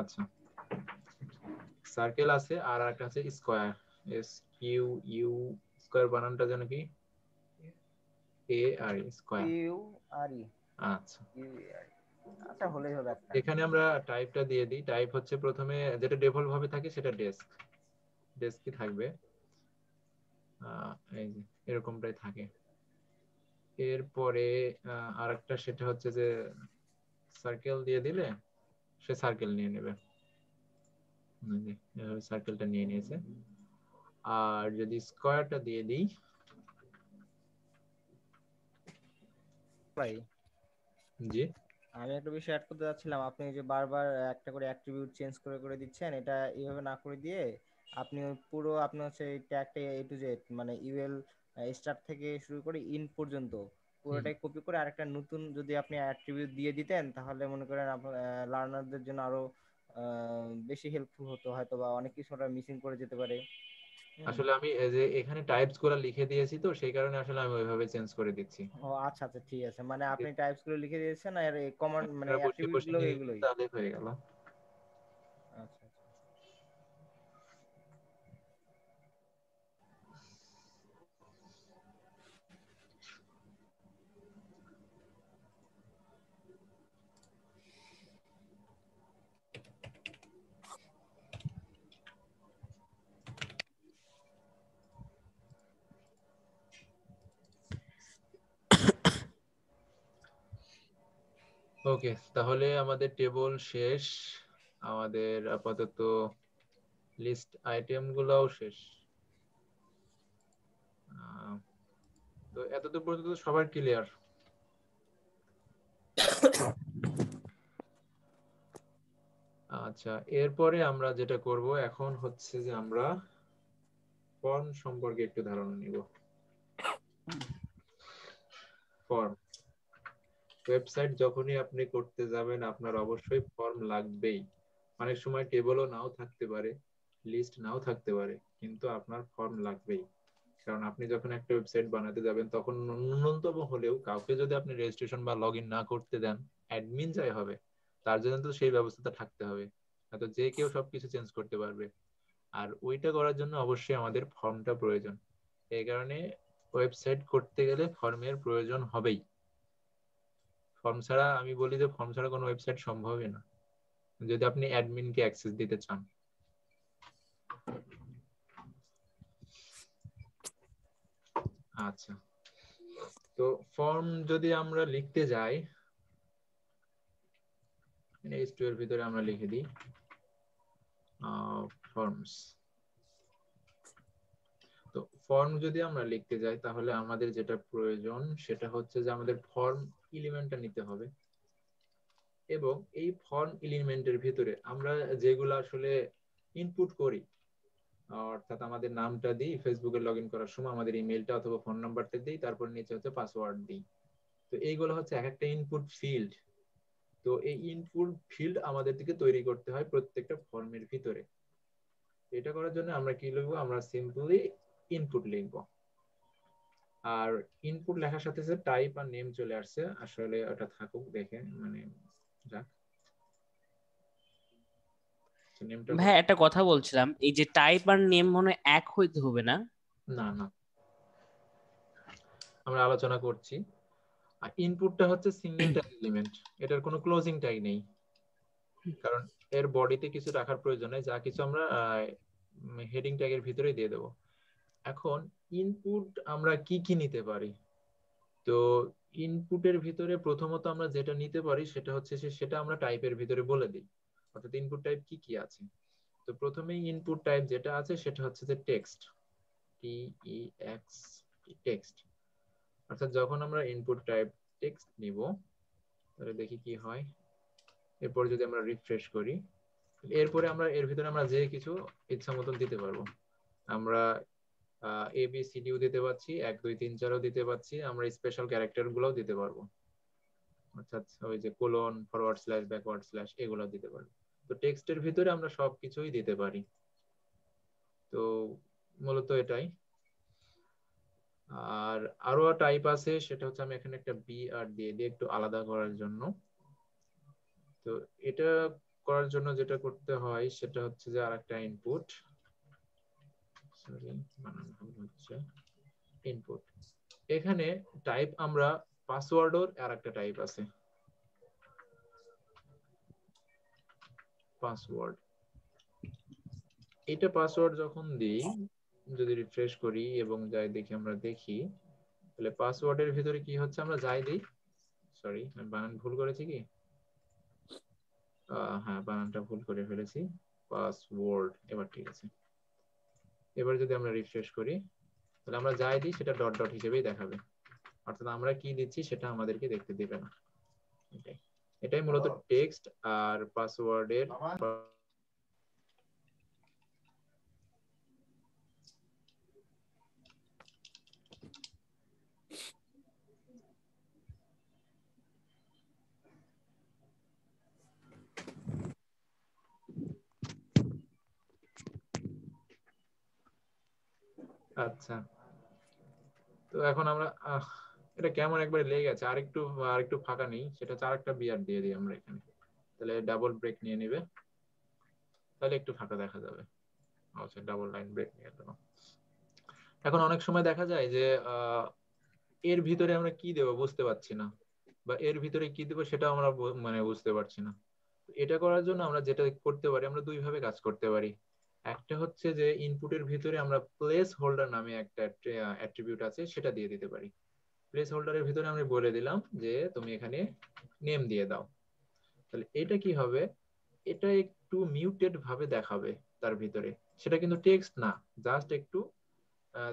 আচ্ছা, সার্কেল আছে, আর একটা আছে স্কয়ার, SQU, স্কয়ার বানানটা যেন কি? ARE, square. QRE। আচ্ছা, আচ্ছা, হলেই হবে একটা। এখানে আমরা টাইপটা দিয়ে দিই। টাইপ হচ্ছে প্রথমে যেটা ডিফল্ট ভাবে থাকে সেটা ডেস্ক, ডেস্কই থাকবে। এই যে এরকমটাই থাকে। এরপরে আরেকটা সেটা হচ্ছে যে সার্কেল দিয়ে দিলে সে সার্কেল নিয়ে নেবে, সার্কেলটা নিয়ে নিয়েছে। আর যদি স্কয়ারটা দিয়ে দিই, ভাই জি আমি একটা বিষয় অ্যাড করতে যাচ্ছিলাম, আপনি যে বারবার একটা করে অ্যাট্রিবিউট চেঞ্জ করে করে দিচ্ছেন, এটা এইভাবে না করে দিয়ে আপনি ওই পুরো আপনি হচ্ছে এই ট্যাগটা A to Z মানে ইউএল স্টার্ট থেকে শুরু করে ইন পর্যন্ত পুরোটাই কপি করে আরেকটা নতুন যদি আপনি অ্যাট্রিবিউট দিয়ে দিতেন, তাহলে মনে করেন লার্নারদের জন্য আরো বেশি হেল্পফুল হতো, হয়তো বা অনেক কিছু ওরা মিসিং করে যেতে পারে। আসলে আমি এই যে এখানে টাইপস গুলো লিখে দিয়েছি, তো সেই কারণে আসলে আমি ওইভাবে চেঞ্জ করে দিচ্ছি। ও আচ্ছা আচ্ছা, ঠিক আছে, মানে আপনি টাইপস গুলো লিখে দিয়েছেন আর এই কমান্ড মানে আপনারা বসে অ্যাট্রিবিউট বসে গুলো নিয়ে নিলে এগুলোই। তাহলে হয়ে গেল। আচ্ছা আচ্ছা। ওকে, তাহলে আমাদের টেবল শেষ, আমাদের আপাতত লিস্ট আইটেম গুলাও শেষ। তো এতদূর পর্যন্ত সবার ক্লিয়ার? আচ্ছা, এরপরে আমরা যেটা করব এখন হচ্ছে যে আমরা ফর্ম সম্পর্কে একটু ধারণা নিব। ফর্ম, ওয়েবসাইট যখনই আপনি করতে যাবেন আপনার অবশ্যই ফর্ম লাগবেই। অনেক সময় টেবলও নাও থাকতে পারে, লিস্ট নাও থাকতে পারে, কিন্তু আপনার ফর্ম লাগবেই। কারণ আপনি যখন একটা ওয়েবসাইট বানাতে যাবেন তখন ন্যূনতম হলেও কাউকে যদি আপনি রেজিস্ট্রেশন বা লগ ইন না করতে দেন, অ্যাডমিন যাই হবে, তার জন্য তো সেই ব্যবস্থাটা থাকতে হবে। হয়তো যে কেউ সবকিছু চেঞ্জ করতে পারবে, আর ওইটা করার জন্য অবশ্যই আমাদের ফর্মটা প্রয়োজন। এই কারণে ওয়েবসাইট করতে গেলে ফর্মের প্রয়োজন হবেই। ফর্ম ছাড়া, আমি বলি যে ফর্ম ছাড়া কোনো ওয়েবসাইট সম্ভবই না, যদি আপনি অ্যাডমিনকে অ্যাক্সেস দিতে চান। আচ্ছা, তো ফর্ম যদি আমরা লিখতে যাই, H2 এর ভিতরে আমরা লিখে দিই ফর্মস। তো ফর্ম যদি আমরা লিখতে যাই তাহলে আমাদের যেটা প্রয়োজন সেটা হচ্ছে যে আমাদের ফর্ম এলিমেন্টটা নিতে হবে, এবং এই ফর্ম এলিমেন্টের ভিতরে আমরা যেগুলো আসলে ইনপুট করি, অর্থাৎ আমাদের নামটা দিই, ফেসবুকে লগ ইন করার সময় আমাদের ইমেলটা অথবা ফোন নাম্বারটা দিই, তারপর নিচে হচ্ছে পাসওয়ার্ড দিই। তো এইগুলো হচ্ছে এক একটা ইনপুট ফিল্ড। তো এই ইনপুট ফিল্ড আমাদের থেকে তৈরি করতে হয় প্রত্যেকটা ফর্মের ভিতরে। এটা করার জন্য আমরা কি লিখবো? আমরা সিম্পলি ইনপুট লিখবো। আর ইনপুট লেখার সাথে সাথে টাইপ আর নেম চলে আসছে, আসলে ওটা থাকুক, দেখে মানে যাক। ভাই একটা কথা বলছিলাম, এই যে টাইপ আর নেম মনে হয় এক হইতে হবে না? না না, আমরা আলোচনা করছি। আর ইনপুটটা হচ্ছে সিঙ্গেল ট্যাগ এলিমেন্ট, এটার কোনো ক্লোজিং ট্যাগ নেই, কারণ এর বডিতে কিছু রাখার প্রয়োজন নেই, যা কিছু আমরা হেডিং ট্যাগের ভিতরে দিয়ে দেব। এখন ইনপুট আমরা কি কি নিতে পারি? তো ইনপুটের ভিতরে প্রথমত আমরা যেটা নিতে পারি সেটা হচ্ছে সেটা আমরা টাইপের ভিতরে বলে দিই, অর্থাৎ ইনপুট টাইপ কি কি আছে। তো প্রথমেই ইনপুট টাইপ যেটা আছে সেটা হচ্ছে যে টেক্সট, TEX, টেক্সট। অর্থাৎ যখন আমরা ইনপুট টাইপ টেক্সট নিব তাহলে দেখি কি হয়। এরপর যদি আমরা রিফ্রেশ করি, এরপরে আমরা এর ভিতরে আমরা যে কিছু ইচ্ছা মতন দিতে পারবো। আমরা ABCDও দিতে পারছি, 1 2 3 4ও দিতে পারছি, আমরা স্পেশাল ক্যারেক্টার গুলোও দিতে পারবো, অর্থাৎ ওই যে colon, forward slash, backward slash এগুলো দিতে পারবো। তো টেক্সটের ভিতরে আমরা সবকিছুই দিতে পারি। তো মূলত এটাই। আর আরো টাইপ আছে, সেটা হচ্ছে আমি এখানে একটা BR দিয়ে দিই একটু আলাদা করার জন্য। তো এটা করার জন্য যেটা করতে হয় সেটা হচ্ছে যে আরেকটা ইনপুট, সরি বানান ভুল হচ্ছে, ইনপুট। এখানে টাইপ আমরা পাসওয়ার্ডের আরেকটা টাইপ আছে, পাসওয়ার্ড। এটা পাসওয়ার্ড যখন দিই, যদি রিফ্রেশ করি এবং যাই দেখি, আমরা দেখি তাহলে পাসওয়ার্ডের ভিতরে কি হচ্ছে, আমরা যাই দিই, সরি আমি বানান ভুল করেছি কি, হ্যাঁ বানানটা ভুল করে ফেলেছি, পাসওয়ার্ড এবার ঠিক আছে। এবার যদি আমরা রিফ্রেশ করি তাহলে আমরা যাই দিই সেটা ডট ডট হিসেবেই দেখাবে, অর্থাৎ আমরা কি দিচ্ছি সেটা আমাদেরকে দেখতে দিবে না। এটাই মূলত টেক্সট আর পাসওয়ার্ডের। আচ্ছা, তো এখন আমরা এটা কেমন একবার লেগে গেছে, আরেকটু ফাঁকা নেই, সেটা হচ্ছে আরেকটা বিয়ার দিয়ে দিই আমরা এখানে, তাহলে ডাবল ব্রেক নিয়ে নিবে, তাহলে একটু ফাঁকা দেখা যাবে। আচ্ছা, ডাবল লাইন ব্রেক নিয়ে দেবো। এখন অনেক সময় দেখা যায় যে এর ভিতরে আমরা কি দেবো বুঝতে পারছি না, বা এর ভিতরে কি দেবো সেটা আমরা মানে বুঝতে পারছি না। এটা করার জন্য আমরা যেটা করতে পারি, আমরা দুই ভাবে কাজ করতে পারি। একটা হচ্ছে যে ইনপুটের ভিতরে আমরা প্লেস হোল্ডার নামে একটা অ্যাট্রিবিউট আছে, সেটা দিয়ে দিতে পারি। প্লেস হোল্ডারের ভিতরে আমি বলে দিলাম যে তুমি এখানে নেম দিয়ে দাও, তাহলে এটা কি হবে, এটা একটু মিউটেড ভাবে দেখাবে তার ভিতরে, সেটা কিন্তু টেক্সট না, জাস্ট একটু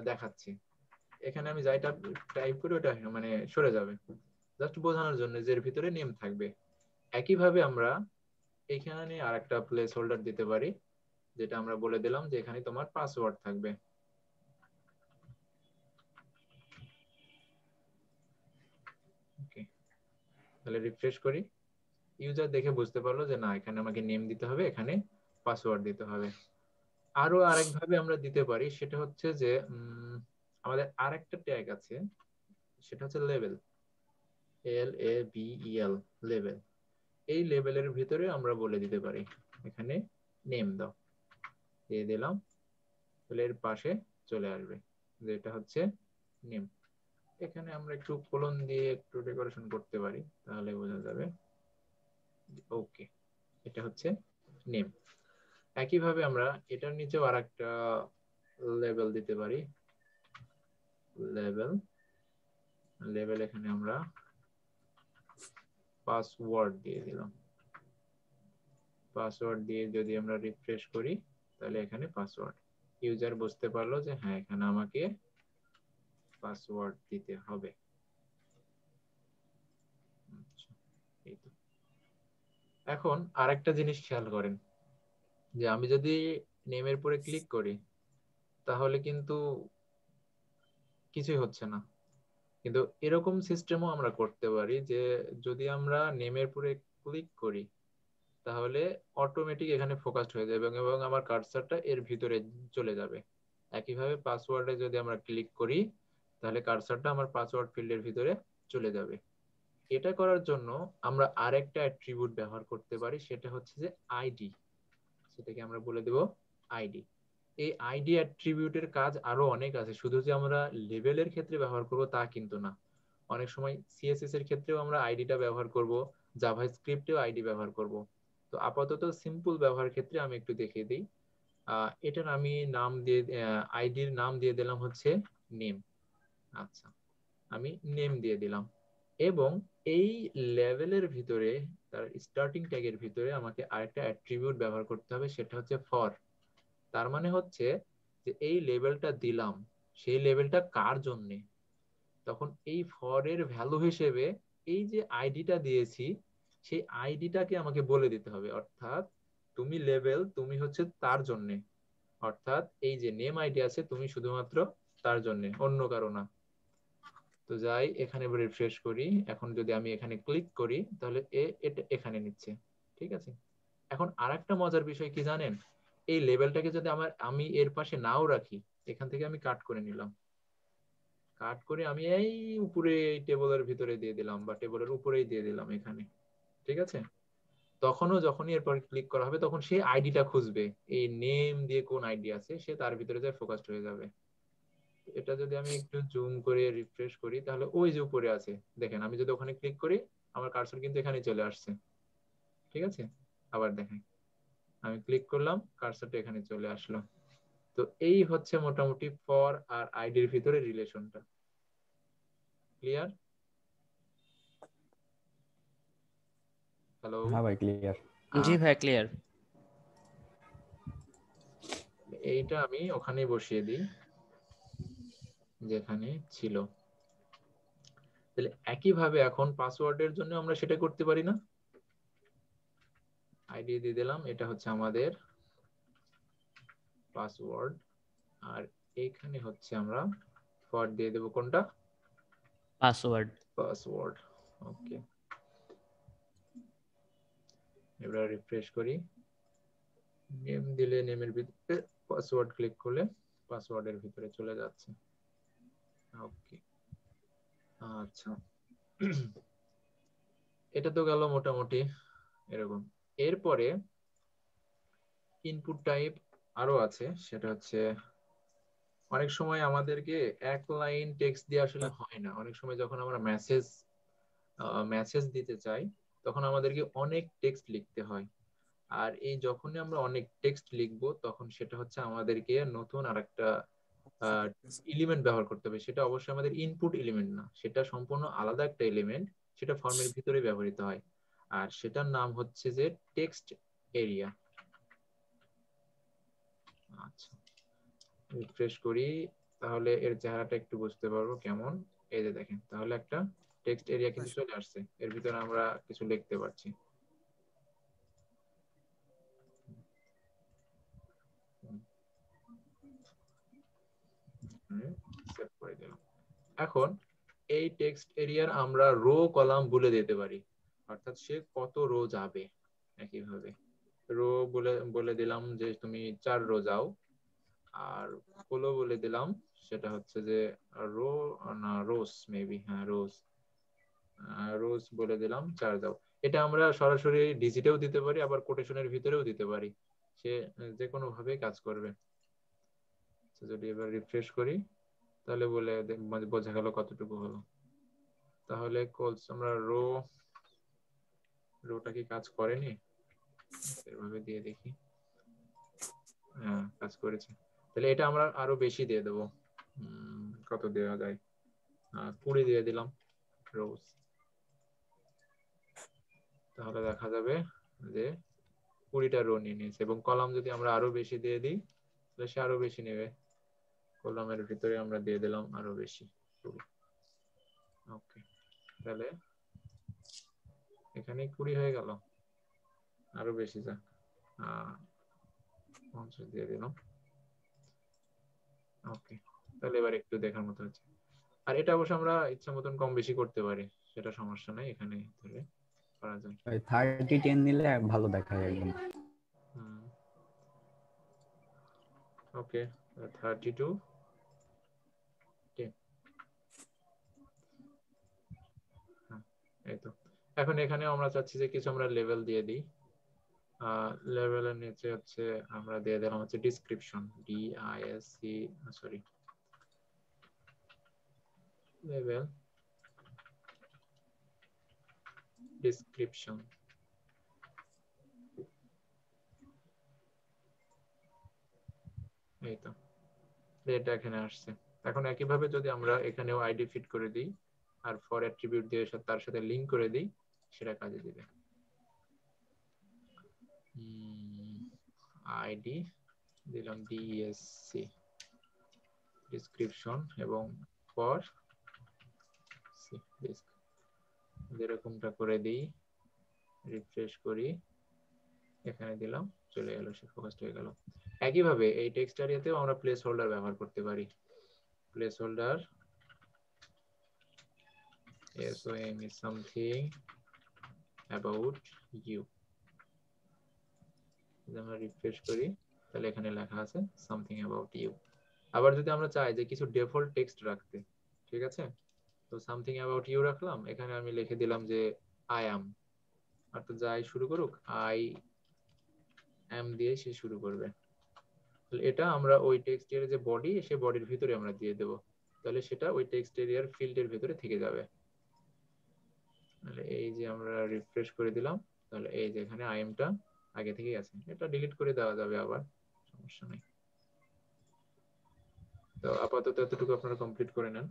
দেখাচ্ছি। এখানে আমি যাইটা টাইপ করি ওটা মানে সরে যাবে, জাস্ট বোঝানোর জন্য যে এর ভিতরে নেম থাকবে। একইভাবে আমরা এখানে আরেকটা প্লেস হোল্ডার দিতে পারি, যেটা আমরা বলে দিলাম যে এখানে তোমার পাসওয়ার্ড থাকবে। ওকে, তাহলে রিফ্রেশ করি, ইউজার দেখে বুঝতে পারলো যে না এখানে আমাকে নেম দিতে হবে, এখানে পাসওয়ার্ড দিতে হবে। আরো আরেকভাবে আমরা দিতে পারি, সেটা হচ্ছে যে আমাদের আরেকটা ট্যাগ আছে, সেটা হচ্ছে লেভেল, LABEL, লেভেল। এই লেভেলের ভিতরে আমরা বলে দিতে পারি এখানে নেম দাও, দিয়ে দিলাম, তাহলে এর পাশে চলে আসবে যেটা হচ্ছে নেম। এখানে আমরা একটু কোলন দিয়ে একটু ডেকোরেশন করতে পারি, তাহলে বোঝা যাবে। ওকে, এটা হচ্ছে নেম। একইভাবে আমরা এটার নিচেও আরেকটা লেভেল দিতে পারি, লেভেল। লেভেল এখানে আমরা পাসওয়ার্ড দিয়ে দিলাম, পাসওয়ার্ড দিয়ে যদি আমরা রিফ্রেশ করি তাহলে এখানে পাসওয়ার্ড, ইউজার বুঝতে পারলো যে হ্যাঁ এখানে আমাকে পাসওয়ার্ড দিতে হবে। আচ্ছা, এই তো। এখন আরেকটা জিনিস খেয়াল করেন, যে আমি যদি নেমের পরে ক্লিক করি তাহলে কিন্তু কিছুই হচ্ছে না। কিন্তু এরকম সিস্টেমও আমরা করতে পারি যে যদি আমরা নেমের পরে ক্লিক করি তাহলে অটোমেটিক এখানে ফোকাসড হয়ে যাবে এবং আমার কার্সারটা এর ভিতরে চলে যাবে। একইভাবে পাসওয়ার্ডে যদি আমরা ক্লিক করি তাহলে কার্সারটা আমার পাসওয়ার্ড ফিল্ডের ভিতরে চলে যাবে। এটা করার জন্য আমরা আরেকটা অ্যাট্রিবিউট ব্যবহার করতে পারি, সেটা হচ্ছে যে আইডি। সেটাকে আমরা বলে দেব আইডি। এই আইডি অ্যাট্রিবিউটের কাজ আরো অনেক আছে, শুধু যে আমরা লেভেলের ক্ষেত্রে ব্যবহার করব তা কিন্তু না। অনেক সময় সিএসএস এর ক্ষেত্রেও আমরা আইডিটা ব্যবহার করব, জাভাস্ক্রিপ্টেও আইডি ব্যবহার করব। তো আপাতত সিম্পল ব্যবহারের ক্ষেত্রে আমি একটু দেখিয়ে দিই। এটার আমি নাম দিয়ে আইডির নাম দিয়ে দিলাম হচ্ছে নেম। আচ্ছা, আমি নেম দিয়ে দিলাম, এবং এই লেভেলের ভিতরে তার স্টার্টিং ট্যাগের ভিতরে আমাকে আরেকটা অ্যাট্রিবিউট ব্যবহার করতে হবে, সেটা হচ্ছে ফর। তার মানে হচ্ছে যে এই লেভেলটা দিলাম, সেই লেভেলটা কার জন্যে, তখন এই ফর এর ভ্যালু হিসেবে এই যে আইডিটা দিয়েছি সেই আইডিটাকে আমাকে বলে দিতে হবে, অর্থাৎ তুমি লেভেল তুমি হচ্ছে তার জন্যে, অর্থাৎ এই যে নেম আইডি আছে তুমি শুধুমাত্র তার জন্যে, অন্য কারো না। তো যাই এখানে রিফ্রেশ করি, এখন যদি আমি এখানে ক্লিক করি তাহলে এটা এখানে নিচ্ছে, ঠিক আছে। এখন আরেকটা মজার বিষয় কি জানেন, এই লেভেলটাকে যদি আমি এর পাশে নাও রাখি, এখান থেকে আমি কাট করে নিলাম, কাট করে আমি এই উপরে এই টেবিলের ভিতরে দিয়ে দিলাম বা টেবিলের উপরেই দিয়ে দিলাম এখানে, ঠিক আছে। তখনও যখনই এরপর ক্লিক করা হবে তখন সেই আইডিটা খুঁজবে, এই নেম দিয়ে কোন আইডি আছে সে তার ভিতরে যায় ফোকাসড হয়ে যাবে। এটা যদি আমি একটু জুম করে রিফ্রেশ করি তাহলে ওই যে উপরে আছে দেখেন, আমি যদি ওখানে ক্লিক করি আমার কার্সর কিন্তু এখানে চলে আসছে, ঠিক আছে। আবার দেখেন আমি ক্লিক করলাম, কার্সরটা এখানে চলে আসলো। তো এই হচ্ছে মোটামুটি ফর আর আইডির ভিতরে রিলেশনটা। ক্লিয়ার? হ্যালো? হ্যাঁ ভাই ক্লিয়ার। জি ভাই ক্লিয়ার। এইটা আমি ওখানেই বসিয়ে দিই যেখানে ছিল। তাহলে একইভাবে এখন পাসওয়ার্ডের জন্য আমরা সেটা করতে পারি না? আইডি দিয়ে দিলাম, এটা হচ্ছে আমাদের পাসওয়ার্ড, আর এইখানে হচ্ছে আমরা ফর দিয়ে দেব কোনটা? পাসওয়ার্ড। পাসওয়ার্ড। ওকে, এবার রিফ্রেশ করি, নেম দিলে নেমের ভিতরে, পাসওয়ার্ড ক্লিক করলে পাসওয়ার্ডের ভিতরে চলে যাচ্ছে। ওকে, আচ্ছা এটা তো গেল মোটামুটি এরকম। এরপরে ইনপুট টাইপ আরো আছে, সেটা হচ্ছে অনেক সময় আমাদেরকে এক লাইন টেক্সট দিয়ে আসলে হয় না, অনেক সময় যখন আমরা মেসেজ দিতে চাই তখন আমাদেরকে অনেক টেক্সট লিখতে হয়। আর এই যখনই আমরা অনেক টেক্সট লিখবো তখন সেটা হচ্ছে আমাদেরকে নতুন আরেকটা এলিমেন্ট ব্যবহার করতে হবে, সেটা অবশ্যই আমাদের ইনপুট এলিমেন্ট না, সেটা সম্পূর্ণ আলাদা একটা এলিমেন্ট, সেটা ফর্মের ভিতরে ব্যবহৃত হয়, আর সেটার নাম হচ্ছে যে টেক্সট এরিয়া। আচ্ছা রিফ্রেশ করি তাহলে এর চেহারাটা একটু বুঝতে পারবো কেমন। এই যে দেখেন, তাহলে একটা টেক্সট এরিয়া কিন্তু চলে আসছে, এর ভিতরে আমরা কিছু লিখতে পারছি। সেভ করে দিলাম। এখন এই টেক্সট এরিয়ার আমরা রো কলাম বলে দিতে পারি, অর্থাৎ সে কত রো যাবে। একইভাবে রো বলে বলে দিলাম যে তুমি 4 রো যাও, আর ফলো বলে দিলাম সেটা হচ্ছে যে রো না রোজ, মেবি হ্যাঁ রোজ, রোজ বলে দিলাম 4 যাও। এটা আমরা সরাসরি ডিজিটেও দিতে পারি আবার কোটেশনের ভিতরেও দিতে পারি, সে যে কোনো ভাবে কাজ করবে। যদি এবার রিফ্রেশ করি তাহলে বলে মানে বোঝা গেল কতটুকু হলো। তাহলে আমরা রোটা কি কাজ করেনি, এভাবে দিয়ে দেখি। হ্যাঁ কাজ করেছে, তাহলে এটা আমরা আরো বেশি দিয়ে দেবো। কত দেওয়া যায়, 20 দিয়ে দিলাম রোজ। তাহলে দেখা যাবে যে 20টা রো নিয়ে নিয়েছে, এবং কলাম যদি আমরা আরো বেশি দিয়ে দিই তাহলে সে আরো বেশি নেবে, কলামের ভিতরে আমরা দিয়ে দিলাম আরো বেশি। ওকে, তাহলে এখানে 20 হয়ে গেল, আরো বেশি যা 50 দিয়ে দিলাম। ওকে, তাহলে এবার একটু দেখার মতো হচ্ছে। আর এটা অবশ্য আমরা ইচ্ছা মতন কম বেশি করতে পারি, সেটা সমস্যা নাই, এখানে ধরে করা যায়। 30-10 নিলে ভালো দেখায় একদম। ওকে, 32 10। এই তো, এখন এখানে আমরা চাচ্ছি যে কিছু আমরা লেভেল দিয়ে দিই। লেভেলের নিচে হচ্ছে আমরা দিয়ে দিলাম হচ্ছে description, DISC, sorry level description. এই তো এটা এখানে আসছে। এখন একইভাবে যদি আমরা এখানেও আইডি ফিট করে দিই আর ফর অ্যাট্রিবিউট দিয়ে তার সাথে লিংক করে দিই, সেটা কাজে দিবে। আইডি দিলাম ডিএসসি ডেসক্রিপশন এবং ফর ডিস্ক, যেরকমটা করে দিই, রিফ্রেশ করি, এখানে দিলাম, চলে গেল, সে ফোকাসড হয়ে গেল। একইভাবে এই টেক্সট এরিয়াতেও আমরা প্লেস হোল্ডার ব্যবহার করতে পারি। Place holder SOM is something about you, যদি আমরা রিফ্রেশ করি তাহলে এখানে লেখা আছে সামথিং অ্যাবাউট ইউ। আবার যদি আমরা চাই যে কিছু ডিফল্ট টেক্সট রাখতে, ঠিক আছে, তো সামথিং অ্যাবাউট ইউ রাখলাম, এখানে আমি লিখে দিলাম যে আই অ্যাম, আর তো যাই শুরু করুক আই অ্যাম দিয়ে সে শুরু করবে। তাহলে এটা আমরা ওই টেক্সট এর যে বডি, সেই বডির ভিতরে আমরা দিয়ে দেব, তাহলে সেটা ওই টেক্সট এরিয়ার ফিল্ডের ভিতরে থেকে যাবে। তাহলে এই যে আমরা রিফ্রেশ করে দিলাম, তাহলে এই যে এখানে আই এমটা আগে থেকেই আছে, এটা ডিলিট করে দেওয়া যাবে, আবার সমস্যা নেই। তো আপাতত এতটুকু আপনারা কমপ্লিট করে নেন।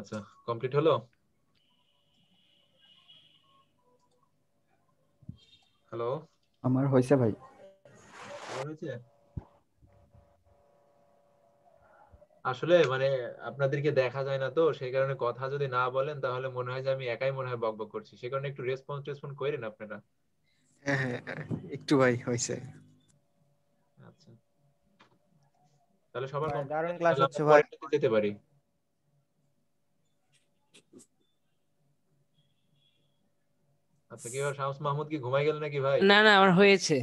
আচ্ছা, কমপ্লিট হলো? হ্যালো, আমার হয়েছে ভাই। হয়েছে? আসলে মানে আপনাদেরকে দেখা যায় না তো, সেই কারণে কথা যদি না বলেন তাহলে মনে হয় যে আমি একাই মনে হয় বকবক করছি, সেই কারণে একটু রেসপন্স করেন আপনারা। হ্যাঁ হ্যাঁ একটু ভাই হয়েছে। আচ্ছা, তাহলে সবার ভাই কমপ্লিট, দারুণ ক্লাস তাহলে হচ্ছে আমরা ভাই। পরেরটাতে যেতে পারি। আচ্ছা, কি ব্যাপার, শামস মাহমুদ কি ঘুমাই গেল নাকি ভাই? না না, আমার হয়েছে।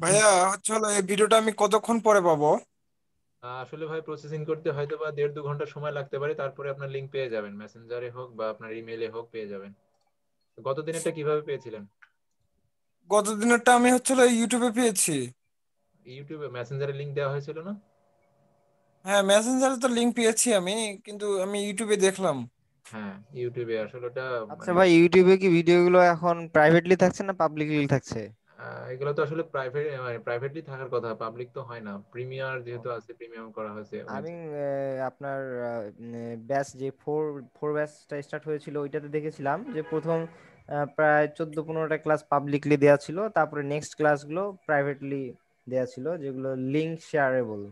ভাইয়া হচ্ছে হলো এই ভিডিওটা আমি কতক্ষণ পরে পাবো? আসলে ভাই প্রসেসিং করতে হয়তো বা 1.5-2 ঘন্টা সময় লাগতে পারে, তারপরে আপনার লিংক পেয়ে যাবেন, মেসেঞ্জারে হোক বা আপনার ইমেইলে হোক পেয়ে যাবেন। গত দিনেরটা কিভাবে পেয়েছিলেন? গত দিনেরটা আমি হচ্ছে হলো ইউটিউবে পেয়েছি। ইউটিউবে মেসেঞ্জারে লিংক দেওয়া হয়েছিল না? হ্যাঁ মেসেঞ্জারে তো লিংক পেয়েছি আমি, কিন্তু আমি ইউটিউবে দেখলাম। হ্যাঁ, ইউটিউবে আসলে ওটা আচ্ছা মানে ভাই, ইউটিউবে কি ভিডিওগুলো এখন প্রাইভেটলি থাকছে না পাবলিকলি থাকছে? এগুলো তো আসলে প্রাইভেট, মানে প্রাইভেটলি থাকার কথা, পাবলিক তো হয় না। প্রিমিয়ার যেহেতু আছে, প্রিমিয়াম করা হয়েছে ওই আমি যে। আপনার ব্যাচ যে ফোর ফোর ব্যাচটা স্টার্ট হয়েছিল ওইটাতে দেখেছিলাম যে প্রথম প্রায় 14-15টা ক্লাস পাবলিকলি দেওয়া ছিল, তারপরে নেক্সট ক্লাসগুলো প্রাইভেটলি দেওয়া ছিল, যেগুলো লিংক শেয়ারেবল।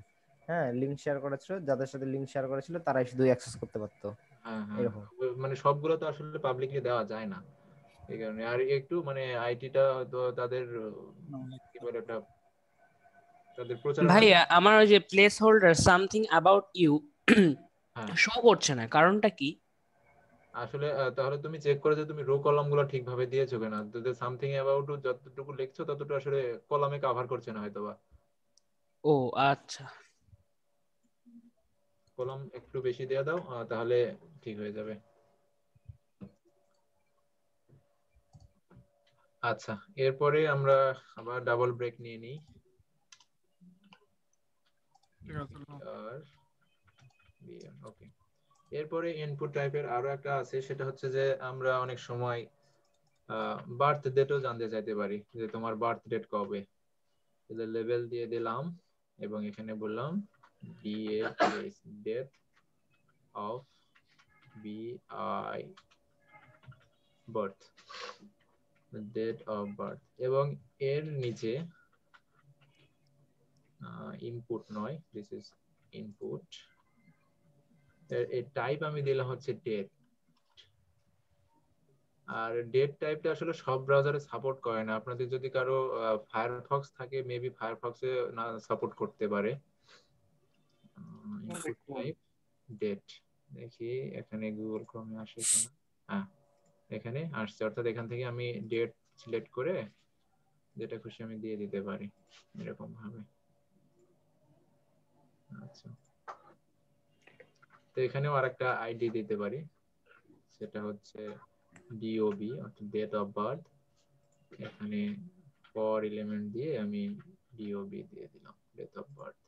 হ্যাঁ, লিংক শেয়ার করা ছিল, যাদের সাথে লিংক শেয়ার করা ছিল তারাই শুধু অ্যাক্সেস করতে পারতো হ্যাঁ হ্যাঁ, এরকম। মানে সবগুলো তো আসলে পাবলিকলি দেওয়া যায় না, এই কারণে। আর একটু মানে আইটিটা তো তাদের কি বলে ওটা, তাদের প্রচারণা। ভাইয়া আমার ওই যে placeholder something about you হ্যাঁ, শো করছে না, কারণটা কি? আসলে তাহলে তুমি চেক করে যে তুমি রো কলাম গুলো ঠিকভাবে দিয়েছো কিনা। যদি সামথিং অ্যাবাউট যতটুকু লিখছো ততটুকু আসলে কলামে কভার করছে না হয়তোবা। ও আচ্ছা। কলাম একটু বেশি দিয়ে দাও, তাহলে ঠিক হয়ে যাবে। আচ্ছা, এরপরে আমরা আবার ডাবল ব্রেক নিয়ে নিই। আর ওকে, এরপরে ইনপুট টাইপের আরো একটা আছে, সেটা হচ্ছে যে আমরা অনেক সময় বার্থ ডেটও জানতে চাইতে পারি, যে তোমার বার্থ ডেট কবে। লেভেল দিয়ে দিলাম এবং এখানে বললাম date of birth, date of birth, এবং এর নিচে ইনপুট নয়, দিস ইজ ইনপুট, এর টাইপ আমি দিলাম হচ্ছে ডেট। আর ডেট টাইপটা আসলে সব ব্রাউজারে সাপোর্ট করে না, আপনাদের যদি কারো ফায়ারফক্স থাকে মেবি ফায়ারফক্সে না সাপোর্ট করতে পারে। ইনপুট টাইপ ডেট, দেখি এখানে গুগল ক্রোমে আসে কিনা। হ্যাঁ, এখানে আসছে, অর্থাৎ এখান থেকে আমি ডেট সিলেক্ট করে যেটা খুশি আমি দিয়ে দিতে পারি এরকম ভাবে। আচ্ছা, তো এখানেও আরেকটা আইডি দিতে পারি, সেটা হচ্ছে ডিওবি অর্থাৎ ডেট অফ বার্থ। এখানে ফর এলিমেন্ট দিয়ে আমি ডিওবি দিয়ে দিলাম, ডেট অফ বার্থ।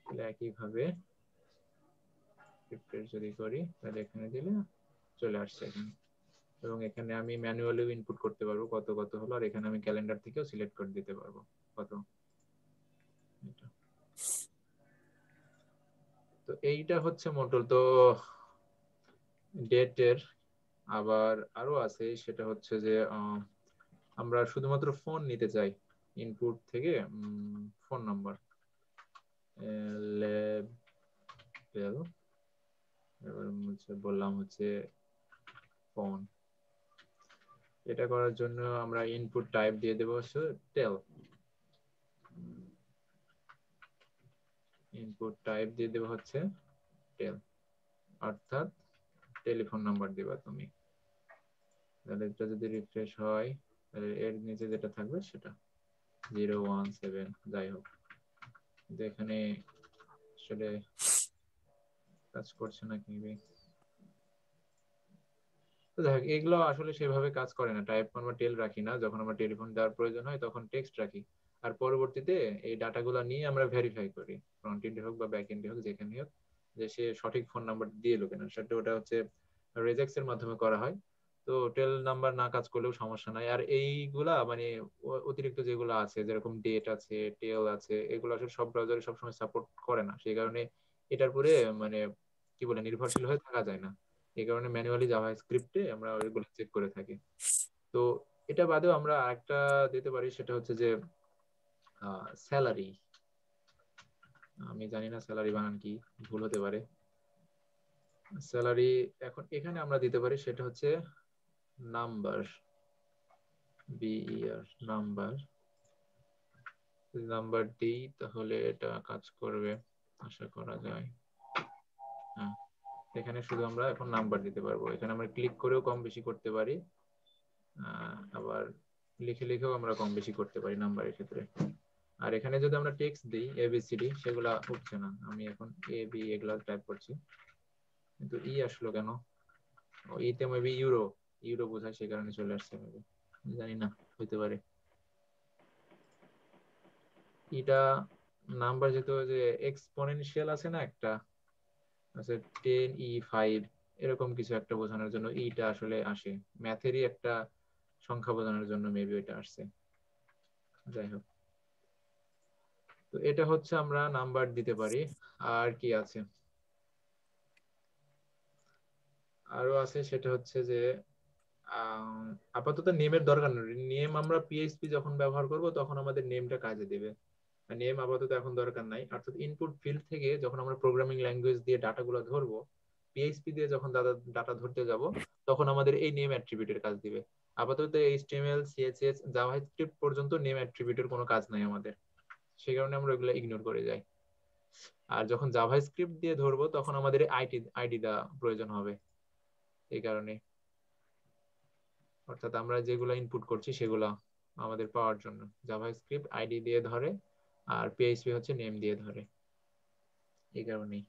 তাহলে একইভাবে রিফ্রেশ যদি করি তাহলে এখানে দিলে চলে আসছে এখানে, এবং এখানে আমি ম্যানুয়ালি ইনপুট করতে পারবো কত কত হলো, আর এখানে আমি ক্যালেন্ডার থেকেও সিলেক্ট করে দিতে পারবো কত। তো এইটা হচ্ছে মোটল তো ডেটের। আবার আরো আছে, সেটা হচ্ছে যে আমরা শুধুমাত্র ফোন নিতে চাই ইনপুট থেকে, ফোন নাম্বার লেভেল, এবার বললাম হচ্ছে ফোন। এটা করার জন্য আমরা ইনপুট টাইপ দিয়ে দেবো হচ্ছে টেল, ইনপুট টাইপ দিয়ে দেবো হচ্ছে টেল, অর্থাৎ টেলিফোন নাম্বার দিবা তুমি। তাহলে এটা যদি রিফ্রেশ হয় তাহলে এর নিচে যেটা থাকবে সেটা 017, যাই হোক। কিন্তু এখানে আসলে কাজ করছে না কি, তো যাই হোক, এগুলো আসলে সেভাবে কাজ করে না। টাইপ আমরা টেল রাখি না, যখন আমরা টেলিফোন দেওয়ার প্রয়োজন হয় তখন টেক্সট রাখি, আর পরবর্তীতে এই ডাটাগুলো নিয়ে আমরা ভেরিফাই করি, ফ্রন্ট এন্ডে হোক বা ব্যাক এন্ডে হোক, যেখানে হোক, যে সে সঠিক ফোন নাম্বার দিয়ে এলো কিনা। সেটা ওটা হচ্ছে রেজেক্টস এর মাধ্যমে করা হয়। তো টেল নাম্বার না কাজ করলেও সমস্যা নাই। আর এইগুলা মানে অতিরিক্ত যেগুলো আছে, যেরকম ডেট আছে, টেল আছে, এগুলো আসলে সব ব্রাউজারে সবসময় সাপোর্ট করে না, সেই কারণে এটার পরে মানে কি বলে নির্ভরশীল হয়ে থাকা যায় না। এই কারণে ম্যানুয়ালি জাভা স্ক্রিপ্টে আমরা ওইগুলো চেক করে থাকি। তো এটা বাদেও আমরা আরেকটা দিতে পারি, সেটা হচ্ছে যে স্যালারি। আমি জানি না স্যালারি বানান কি, ভুল হতে পারে। স্যালারি এখন এখানে আমরা দিতে পারি, সেটা হচ্ছে নাম্বার, বিইআর নাম্বার। নাম্বার দিই তাহলে এটা কাজ করবে আশা করা যায়। হ্যাঁ, এখানে শুধু আমরা এখন নাম্বার দিতে পারবো, এখানে আমরা ক্লিক করেও কম বেশি করতে পারি, আবার লিখে লিখেও আমরা কম বেশি করতে পারি নাম্বারের ক্ষেত্রে। আর এখানে যদি আমরা টেক্সট দিই এবিসিডি, সেগুলা উঠছে না। আমি এখন এ বি এগুলা টাইপ করছি, কিন্তু ই আসলো কেন? ও ইতে মেবি ইউরো, ইউরো বোঝায়, সেই কারণে চলে আসছে মেবি, জানি না, হইতে পারে। এটা নাম্বার যেহেতু যে এক্সপোনেনশিয়াল আছে না একটা, আছে 10E5 এরকম কিছু একটা বোঝানোর জন্য ইটা আসলে আসে, ম্যাথেরই একটা সংখ্যা বোঝানোর জন্য মেবি এটা আসছে। যাই হোক, তো এটা হচ্ছে আমরা নাম্বার দিতে পারি। আর কি আছে, আরো আছে, সেটা হচ্ছে যে আপাতত নেমের দরকার নেই। নেম আমরা পিএইচপি যখন ব্যবহার করব তখন আমাদের নেমটা কাজে দেবে, নেম আপাতত এখন দরকার নাই। অর্থাৎ ইনপুট ফিল্ড থেকে যখন আমরা প্রোগ্রামিং ল্যাঙ্গুয়েজ দিয়ে ডাটাগুলো ধরবো, পিএইচপি দিয়ে যখন ডাটা ধরতে যাব, তখন আমাদের এই নেম অ্যাট্রিবিউটের কাজ দিবে। আপাতত এইচটিএমএল সিএসএস জাভাস্ক্রিপ্ট পর্যন্ত নেম অ্যাট্রিবিউটের কোনো কাজ নাই আমাদের, সেই কারণে আমরা ওইগুলো ইগনোর করে যাই। আর যখন জাভাস্ক্রিপ্ট দিয়ে ধরবো তখন আমাদের আইডি দা প্রয়োজন হবে। এই কারণে অর্থাৎ আমরা যেগুলো ইনপুট করছি সেগুলো আমাদের পাওয়ার জন্য জাভাস্ক্রিপ্ট আইডি দিয়ে ধরে, আর পিএইচপি হচ্ছে নেম দিয়ে ধরে, এই কারণেই।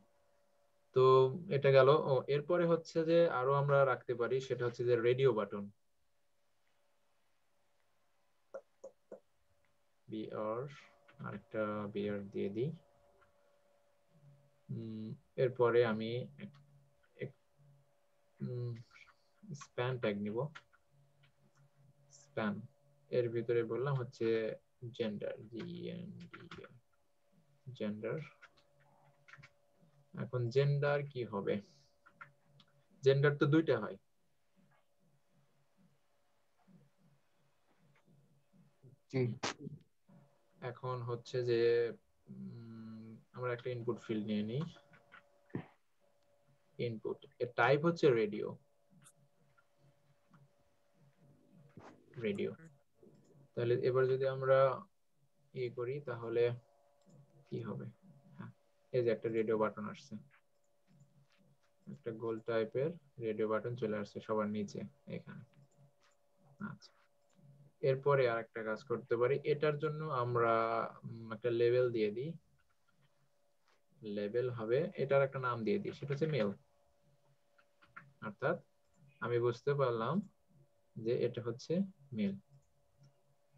তো এটা গেল। ও এরপরে হচ্ছে যে আরো আমরা রাখতে পারি, সেটা হচ্ছে যে রেডিও বাটন, বিআর, আরেকটা বিআর দিয়ে দিই। এরপরে আমি স্প্যান ট্যাগ নিব। স্প্যান এর ভিতরে বললাম হচ্ছে জেন্ডার, জেন্ডার। এখন জেন্ডার কি হবে? জেন্ডার তো দুইটা হয়। এখন হচ্ছে যে আমরা একটা ইনপুট ফিল্ড নিয়ে নিই। ইনপুট এর টাইপ হচ্ছে রেডিও। রেডিও। তাহলে এবার যদি আমরা ইয়ে করি তাহলে কি হবে? হ্যাঁ, এই যে একটা রেডিও বাটন আসছে, একটা গোল টাইপের রেডিও বাটন চলে আসছে সবার নিচে এখানে। আচ্ছা, এরপরে আর একটা কাজ করতে পারি। এটার জন্য আমরা একটা লেবেল দিয়ে দিই। লেবেল হবে, এটার একটা নাম দিয়ে দিই, সেটা হচ্ছে মেল। অর্থাৎ আমি বুঝতে পারলাম যে এটা হচ্ছে মেল।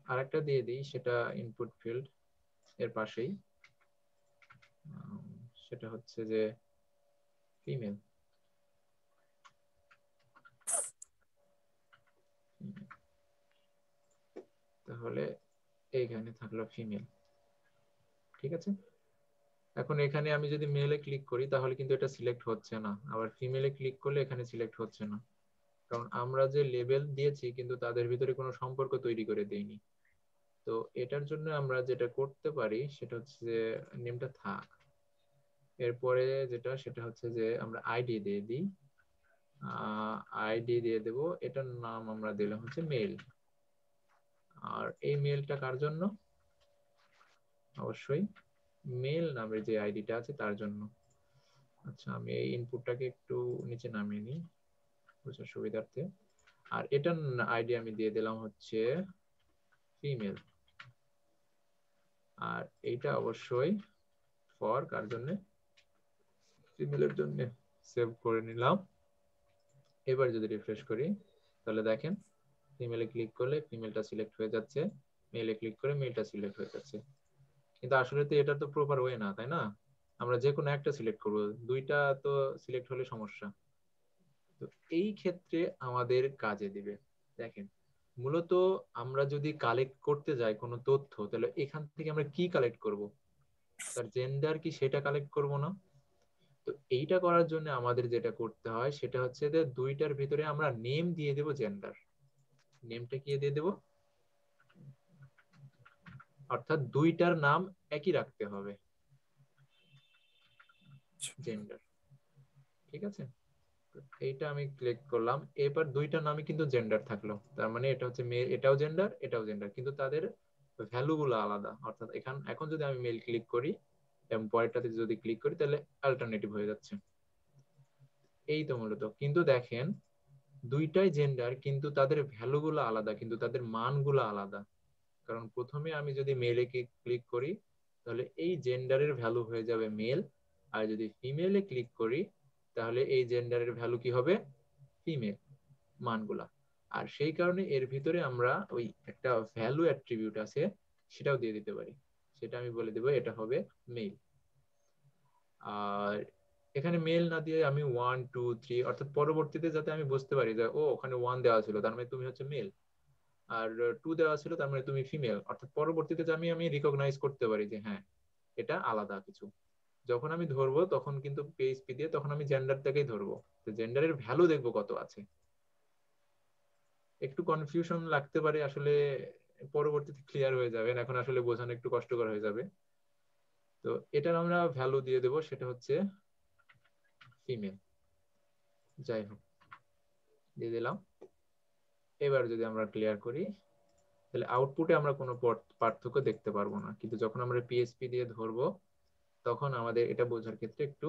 আর একটা দিয়ে দিই, সেটা ইনপুট ফিল্ড এর পাশেই, সেটা হচ্ছে যে ফিমেল। তাহলে এইখানে থাকলো ফিমেল। ঠিক আছে। এখন এখানে আমি যদি মেলে ক্লিক করি তাহলে কিন্তু এটা সিলেক্ট হচ্ছে না, আবার ফিমেলে ক্লিক করলে এখানে সিলেক্ট হচ্ছে না, কারণ আমরা যে লেবেল দিয়েছি কিন্তু তাদের ভিতরে কোনো সম্পর্ক তৈরি করে দেইনি। তো এটার জন্য আমরা যেটা করতে পারি সেটা হচ্ছে যে নেমটা থাক, এরপরে যেটা সেটা হচ্ছে যে আমরা আইডি দিয়ে দিই। আইডি দিয়ে দেব, এটার নাম আমরা দিলাম হচ্ছে মেল। আর এই মেলটা কার জন্য? অবশ্যই মেল নামের যে আইডিটা আছে তার জন্য। আচ্ছা, আমি এই ইনপুটটাকে একটু নিচে নামিয়ে নিই বোঝার সুবিধার্থে। আর এটার আইডি আমি দিয়ে দিলাম হচ্ছে ফিমেল। আর এইটা অবশ্যই ফর কার জন্য? ফিমেলের জন্য। সেভ করে নিলাম। এবার যদি রিফ্রেশ করি তাহলে দেখেন ফিমেলে ক্লিক করলে ফিমেলটা সিলেক্ট হয়ে যাচ্ছে, মেলে ক্লিক করে মেলটা সিলেক্ট হয়ে যাচ্ছে। কিন্তু আসলে তো এটা তো প্রপার ওয়ে না, তাই না? আমরা যে কোনো একটা সিলেক্ট করব, দুইটা তো সিলেক্ট হলে সমস্যা। তো এই ক্ষেত্রে আমাদের কাজে দিবে। দেখেন, মূলত আমরা যদি কালেক্ট করতে যাই কোনো তথ্য, তাহলে এখান থেকে আমরা কি কালেক্ট করব? তার জেন্ডার কি সেটা কালেক্ট করব না? তো এইটা করার জন্য আমাদের যেটা করতে হয় সেটা হচ্ছে যে দুইটার ভিতরে আমরা নেম দিয়ে দেব জেন্ডার। নেমটা কি দিয়ে দেব? অর্থাৎ দুইটার নাম একই রাখতে হবে, জেন্ডার। ঠিক আছে, এইটা আমি ক্লিক করলাম। এবার দুইটার নামই কিন্তু জেন্ডার থাকলো, তার মানে এটা হচ্ছে মেল, এটাও জেন্ডার এটাও জেন্ডার, কিন্তু তাদের ভ্যালু গুলো আলাদা। অর্থাৎ এখন যদি আমি মেল ক্লিক করি এবং পরেরটাতে যদি ক্লিক করি তাহলে অল্টারনেটিভ হয়ে যাচ্ছে। এই তো মূলত। কিন্তু দেখেন দুইটাই জেন্ডার কিন্তু তাদের ভ্যালু গুলো আলাদা, কিন্তু তাদের মানগুলো আলাদা। কারণ প্রথমে আমি যদি মেলে ক্লিক করি তাহলে এই জেন্ডারের ভ্যালু হয়ে যাবে মেল, আর যদি ফিমেলে ক্লিক করি তাহলে এই জেন্ডারের ভ্যালু কি হবে? ফিমেল মানগুলা। আর সেই কারণে এর ভিতরে আমরা ওই একটা ভ্যালু অ্যাট্রিবিউট আছে সেটাও দিয়ে দিতে পারি। সেটা আমি বলে দেবো এটা হবে মেল। আর এখানে মেল না দিয়ে আমি 1 2 3 অর্থাৎ পরবর্তীতে যাতে আমি বুঝতে পারি যে ও ওখানে 1 দেওয়া ছিল তার মানে তুমি হচ্ছে মেল, আর 2 দেওয়া ছিল তার মানে তুমি ফিমেল। অর্থাৎ পরবর্তীতে আমি রিকগনাইজ করতে পারি যে হ্যাঁ এটা আলাদা কিছু। যখন আমি ধরবো তখন কিন্তু পিএইচপি দিয়ে তখন আমি জেন্ডারটাকেই ধরবো, তো জেন্ডারের ভ্যালু দেখবো কত আছে। একটু কনফিউশন লাগতে পারে আসলে, পরবর্তীতে ক্লিয়ার হয়ে যাবেন, এখন আসলে বোঝানো একটু কষ্টকর হয়ে যাবে। তো এটার আমরা ভ্যালু দিয়ে দেব, সেটা হচ্ছে ফিমেল। যাই হোক, দিয়ে দিলাম। এবার যদি আমরা ক্লিয়ার করি তাহলে আউটপুটে আমরা কোনো পার্থক্য দেখতে পারবো না, কিন্তু যখন আমরা পিএইচপি দিয়ে ধরবো তখন আমাদের এটা বোঝার ক্ষেত্রে একটু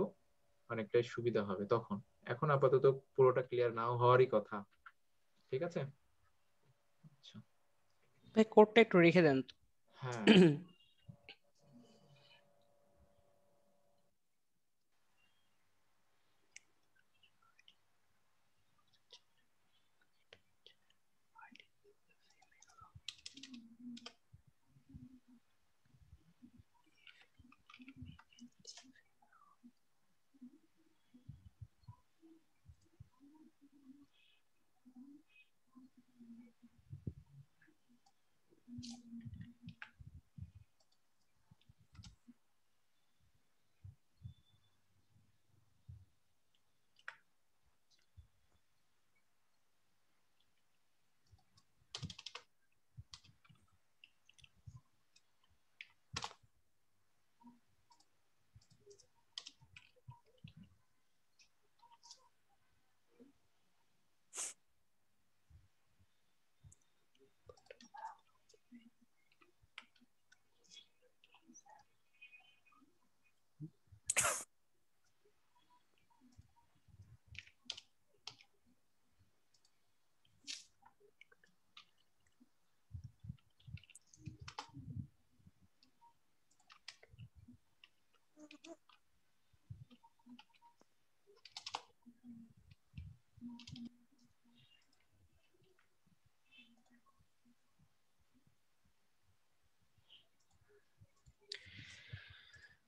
অনেকটাই সুবিধা হবে তখন। এখন আপাতত পুরোটা ক্লিয়ার নাও হওয়ারই কথা। ঠিক আছে। আচ্ছা, ভাই কোডটা একটু রেখে দেন তো। হ্যাঁ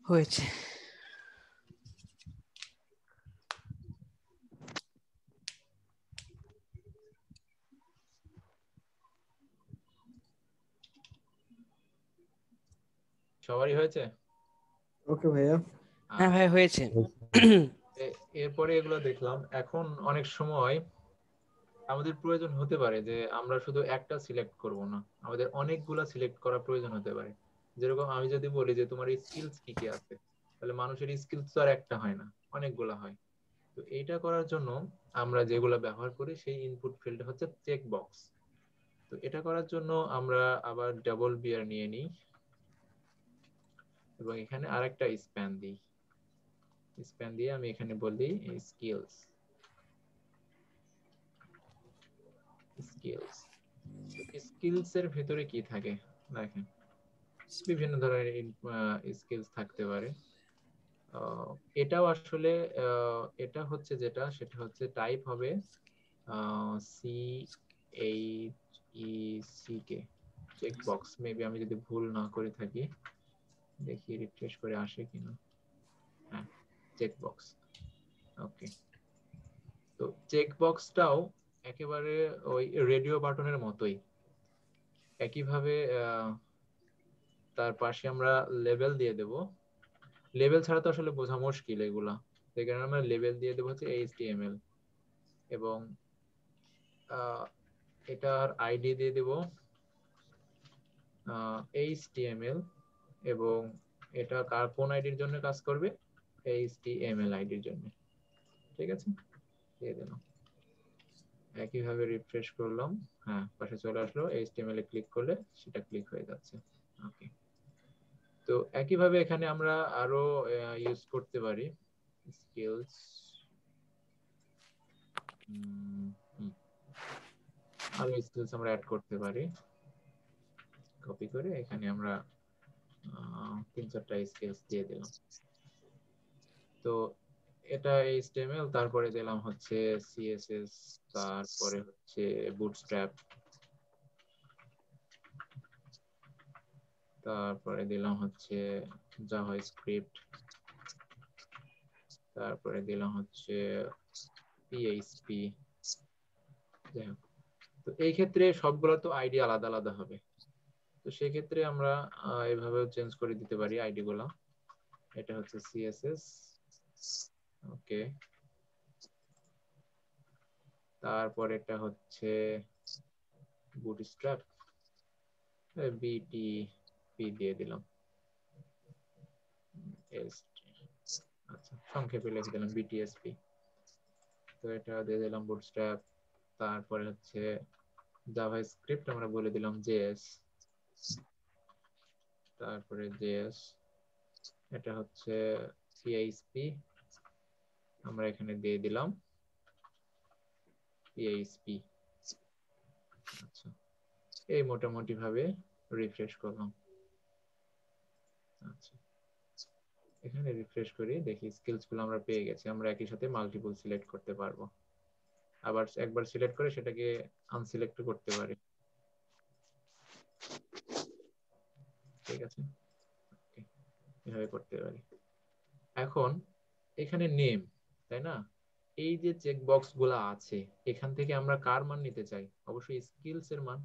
হয়েছে। সবারই হয়েছে? ওকে ভাইয়া। হ্যাঁ ভাই হয়েছে। এরপরে এগুলো দেখলাম। এখন অনেক সময় আমাদের প্রয়োজন হতে পারে যে আমরা শুধু একটা সিলেক্ট করব না, আমাদের অনেকগুলা সিলেক্ট করা প্রয়োজন হতে পারে। যেরকম আমি যদি বলি যে তোমার স্কিলস কি কি আছে, তাহলে মানুষের স্কিলস তো আর একটা হয় না, অনেকগুলা হয়। তো এইটা করার জন্য আমরা যেগুলো ব্যবহার করি সেই ইনপুট ফিল্ড হচ্ছে চেক বক্স। তো এটা করার জন্য আমরা আবার ডাবল বিয়ার নিয়ে নিই এবং এখানে আরেকটা স্প্যান দিই। স্প্যান দিয়ে আমি এখানে বলি স্কিলস। স্কিলস এর ভিতরে কি থাকে দেখেন, বিভিন্ন ধরনের স্কিলস থাকতে পারে। এটাও আসলে এটা হচ্ছে যেটা, সেটা হচ্ছে টাইপ হবে C H E C K, check box. Maybe আমি যদি ভুল না করে থাকি, দেখি রিফ্রেশ করে আসে কিনা। হ্যাঁ, চেক বক্স। ওকে, তো চেক বক্সটাও একেবারে ওই রেডিও বাটনের মতোই। একইভাবে তার পাশে আমরা লেবেল দিয়ে দেব। লেবেল ছাড়া তো আসলে বোঝা মুশকিল এগুলা, সেই কারণে আমরা লেবেল দিয়ে দেবো হচ্ছে HTML এবং এটার আইডি দিয়ে দেব HTML এবং এটা কোন আইডির জন্য কাজ করবে, HTML আইডির জন্য। ঠিক আছে, দিয়ে দিলাম। একইভাবে রিফ্রেশ করলাম, হ্যাঁ পাশে চলে আসলো। HTML এ ক্লিক করলে সেটা ক্লিক হয়ে যাচ্ছে। ওকে, তো একইভাবে এখানে আমরা আরো ইউজ করতে পারি স্কিলস। আরো স্কিলস আমরা অ্যাড করতে পারি। কপি করে এখানে আমরা 3-4টা স্কিলস দিয়ে দিলাম। তো এটা HTML, তারপরে দিলাম হচ্ছে CSS, তারপরে হচ্ছে বুটস্ট্র্যাপ, তারপরে দিলাম হচ্ছে জাভাস্ক্রিপ্ট, তারপরে দিলাম হচ্ছে PHP। তো এই ক্ষেত্রে সবগুলো তো আইডি আলাদা আলাদা হবে, তো সেই ক্ষেত্রে আমরা এভাবে চেঞ্জ করে দিতে পারি আইডি গুলা। এটা হচ্ছে CSS, ওকে, তারপর এটা হচ্ছে বুটস্ট্র্যাপ, BTP দিয়ে দিলাম। আচ্ছা, সংক্ষেপে লিখে দিলাম BTSP। তো এটা দিয়ে দিলাম বুটস্ট্র্যাপ। তারপরে হচ্ছে জাভাস্ক্রিপ্ট আমরা বলে দিলাম JS, তারপরে JS। এটা হচ্ছে PHP, আমরা এখানে দিয়ে দিলাম PHP। আচ্ছা, এই মোটামুটি ভাবে রিফ্রেশ করলাম। আচ্ছা, এখানে রিফ্রেশ করি, দেখি স্কিলস গুলো আমরা পেয়ে গেছি। আমরা একই সাথে মাল্টিপল সিলেক্ট করতে পারবো, আবার একবার সিলেক্ট করে সেটাকে আনসিলেক্ট করতে পারি। ঠিক আছে, এভাবে করতে পারি। এখন এখানে নেম, তাই না? এই যে চেক বক্স গুলা আছে, এখান থেকে আমরা কার মান নিতে চাই? অবশ্যই স্কিলস এর মান।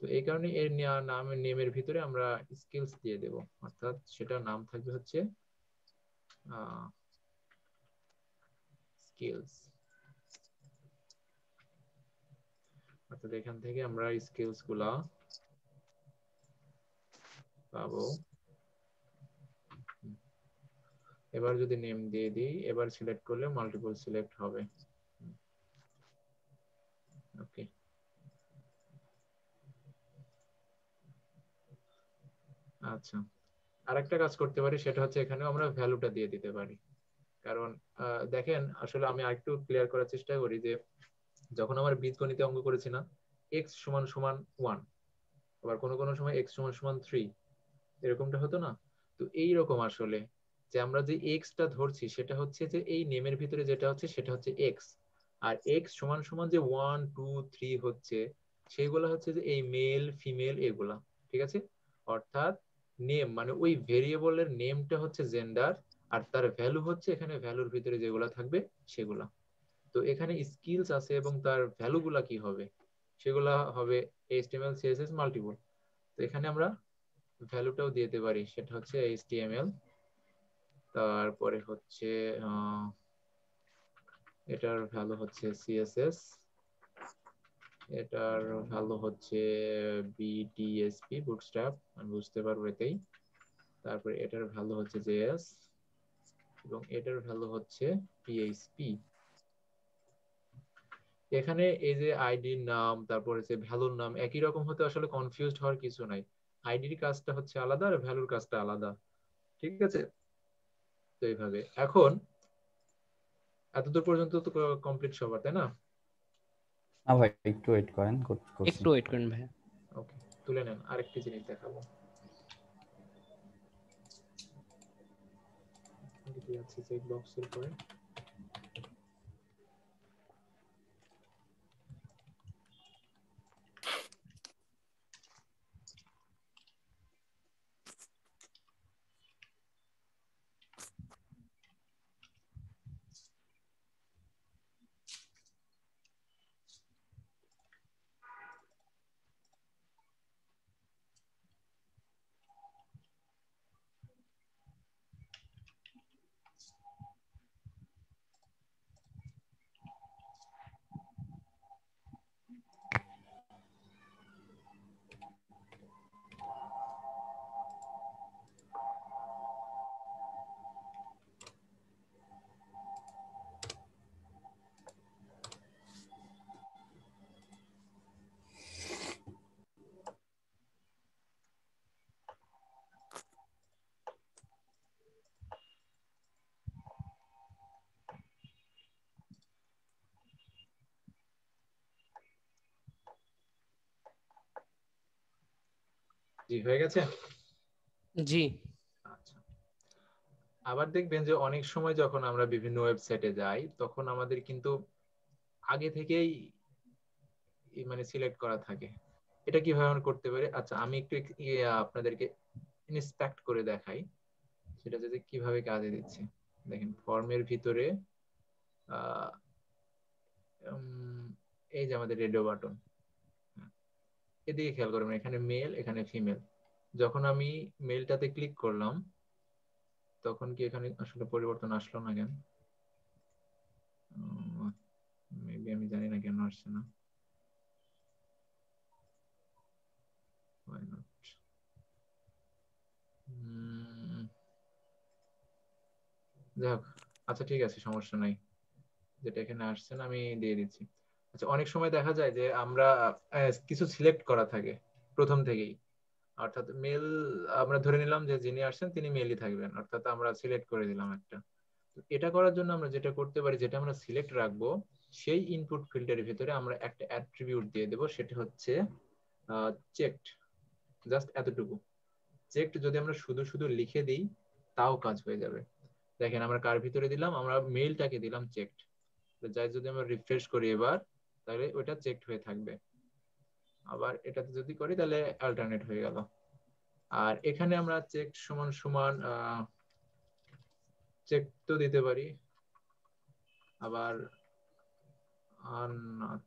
তো এই কারণে এর নামের নেমের ভিতরে আমরা স্কিলস দিয়ে দেব, অর্থাৎ সেটার নাম থাকবে হচ্ছে স্কিলস। অর্থাৎ এখান থেকে আমরা স্কিলস গুলা পাবো। এবার যদি নেম দিয়ে দিই, এবার সিলেক্ট করলে মাল্টিপল সিলেক্ট হবে। ওকে, আচ্ছা, আরেকটা কাজ করতে পারি, সেটা হচ্ছে এখানে আমরা ভ্যালুটা দিয়ে দিতে পারি। কারণ দেখেন, আসলে আমি আরেকটু ক্লিয়ার করার চেষ্টা করি যে যখন আমার বীজগণিতে অঙ্ক করেছি না, x সমান সমান 1, আবার কোনো কোনো সময় x সমান সমান 3, এরকমটা হতো না? তো এই রকম আসলে যে আমরা যে এক্সটা ধরছি সেটা হচ্ছে যে এই নেমের ভিতরে যেটা হচ্ছে সেটা হচ্ছে এক্স, আর এক্স সমান সমান যে 1 2 3 হচ্ছে সেগুলো হচ্ছে যে এই মেল ফিমেল এগুলা। ঠিক আছে, অর্থাৎ নেম মানে ওই ভেরিয়েবলের নেমটা হচ্ছে জেন্ডার, আর তার ভ্যালু হচ্ছে এখানে ভ্যালুর ভিতরে যেগুলা থাকবে সেগুলা। তো এখানে স্কিলস আছে এবং তার ভ্যালুগুলা কি হবে সেগুলা হবে HTML CSS মাল্টিপল। তো এখানে আমরা ভ্যালুটাও দিতে পারি, সেটা হচ্ছে HTML, তারপরে হচ্ছে এটার ভ্যালু হচ্ছে CSS, এটার ভ্যালু হচ্ছে BDSP বুটস্ট্র্যাপ, আমি বুঝতে পারবো এতেই। তারপরে এটার ভ্যালু হচ্ছে JS এবং এটার ভ্যালু হচ্ছে PHP। এখানে এই যে আইডির নাম তারপর হচ্ছে ভ্যালুর নাম একই রকম হতে আসলে কনফিউজড হওয়ার কিছু নাই। আইডির কাজটা হচ্ছে আলাদা আর ভ্যালুর কাজটা আলাদা, ঠিক আছে? তো এইভাবে এখন এতদূর পর্যন্ত তো কমপ্লিট সবার, তাই না? না ভাই একটু ওয়েট করেন, করছি। একটু ওয়েট করেন ভাই। ওকে, তুলে নেন, আরেকটি জিনিস দেখাবো। কি আছে চেক বক্সের পরে? জি, হয়ে গেছে। জি। আচ্ছা, আবার দেখবেন যে অনেক সময় যখন আমরা বিভিন্ন ওয়েবসাইটে যাই তখন আমাদের কিন্তু আগে থেকেই মানে সিলেক্ট করা থাকে। এটা কিভাবে আমরা করতে পারি? আচ্ছা, আমি একটু আপনাদেরকে ইন্সপেক্ট করে দেখাই সেটা যদি কিভাবে কাজে দিচ্ছে। দেখেন ফর্মের ভিতরে আহ, এই যে আমাদের রেডিও বাটন, এদিকে খেয়াল করবেন, এখানে মেল এখানে ফিমেল। যখন আমি মেলটাতে ক্লিক করলাম তখন কি এখানে আসলে পরিবর্তন আসলো না কেন? মেবি আমি জানি না কেন আসছে না। Why not? যাই হোক, আচ্ছা ঠিক আছে, সমস্যা নাই, যেটা এখানে আসছে না আমি দিয়ে দিচ্ছি। আচ্ছা, অনেক সময় দেখা যায় যে আমরা কিছু সিলেক্ট করা থাকে প্রথম থেকেই, অর্থাৎ মেল আমরা ধরে নিলাম যে যিনি আসছেন তিনি মেলই থাকবেন, অর্থাৎ আমরা সিলেক্ট করে দিলাম একটা। তো এটা করার জন্য আমরা যেটা করতে পারি, যেটা আমরা সিলেক্ট রাখবো সেই ইনপুট ফিল্টারের ভিতরে আমরা একটা অ্যাট্রিবিউট দিয়ে দেবো, সেটা হচ্ছে চেকড। জাস্ট এতটুকু, চেকড যদি আমরা শুধু শুধু লিখে দিই তাও কাজ হয়ে যাবে। দেখেন আমরা কার ভিতরে দিলাম, আমরা মেইলটাকে দিলাম চেকড। যাই যদি আমরা রিফ্রেশ করি এবার, তাহলে ওটা চেকড হয়ে থাকবে। আবার এটাতে যদি করি তাহলে অল্টারনেট হয়ে গেল। আর এখানে আমরা চেক সমান সমান চেক তো দিতে পারি, আবার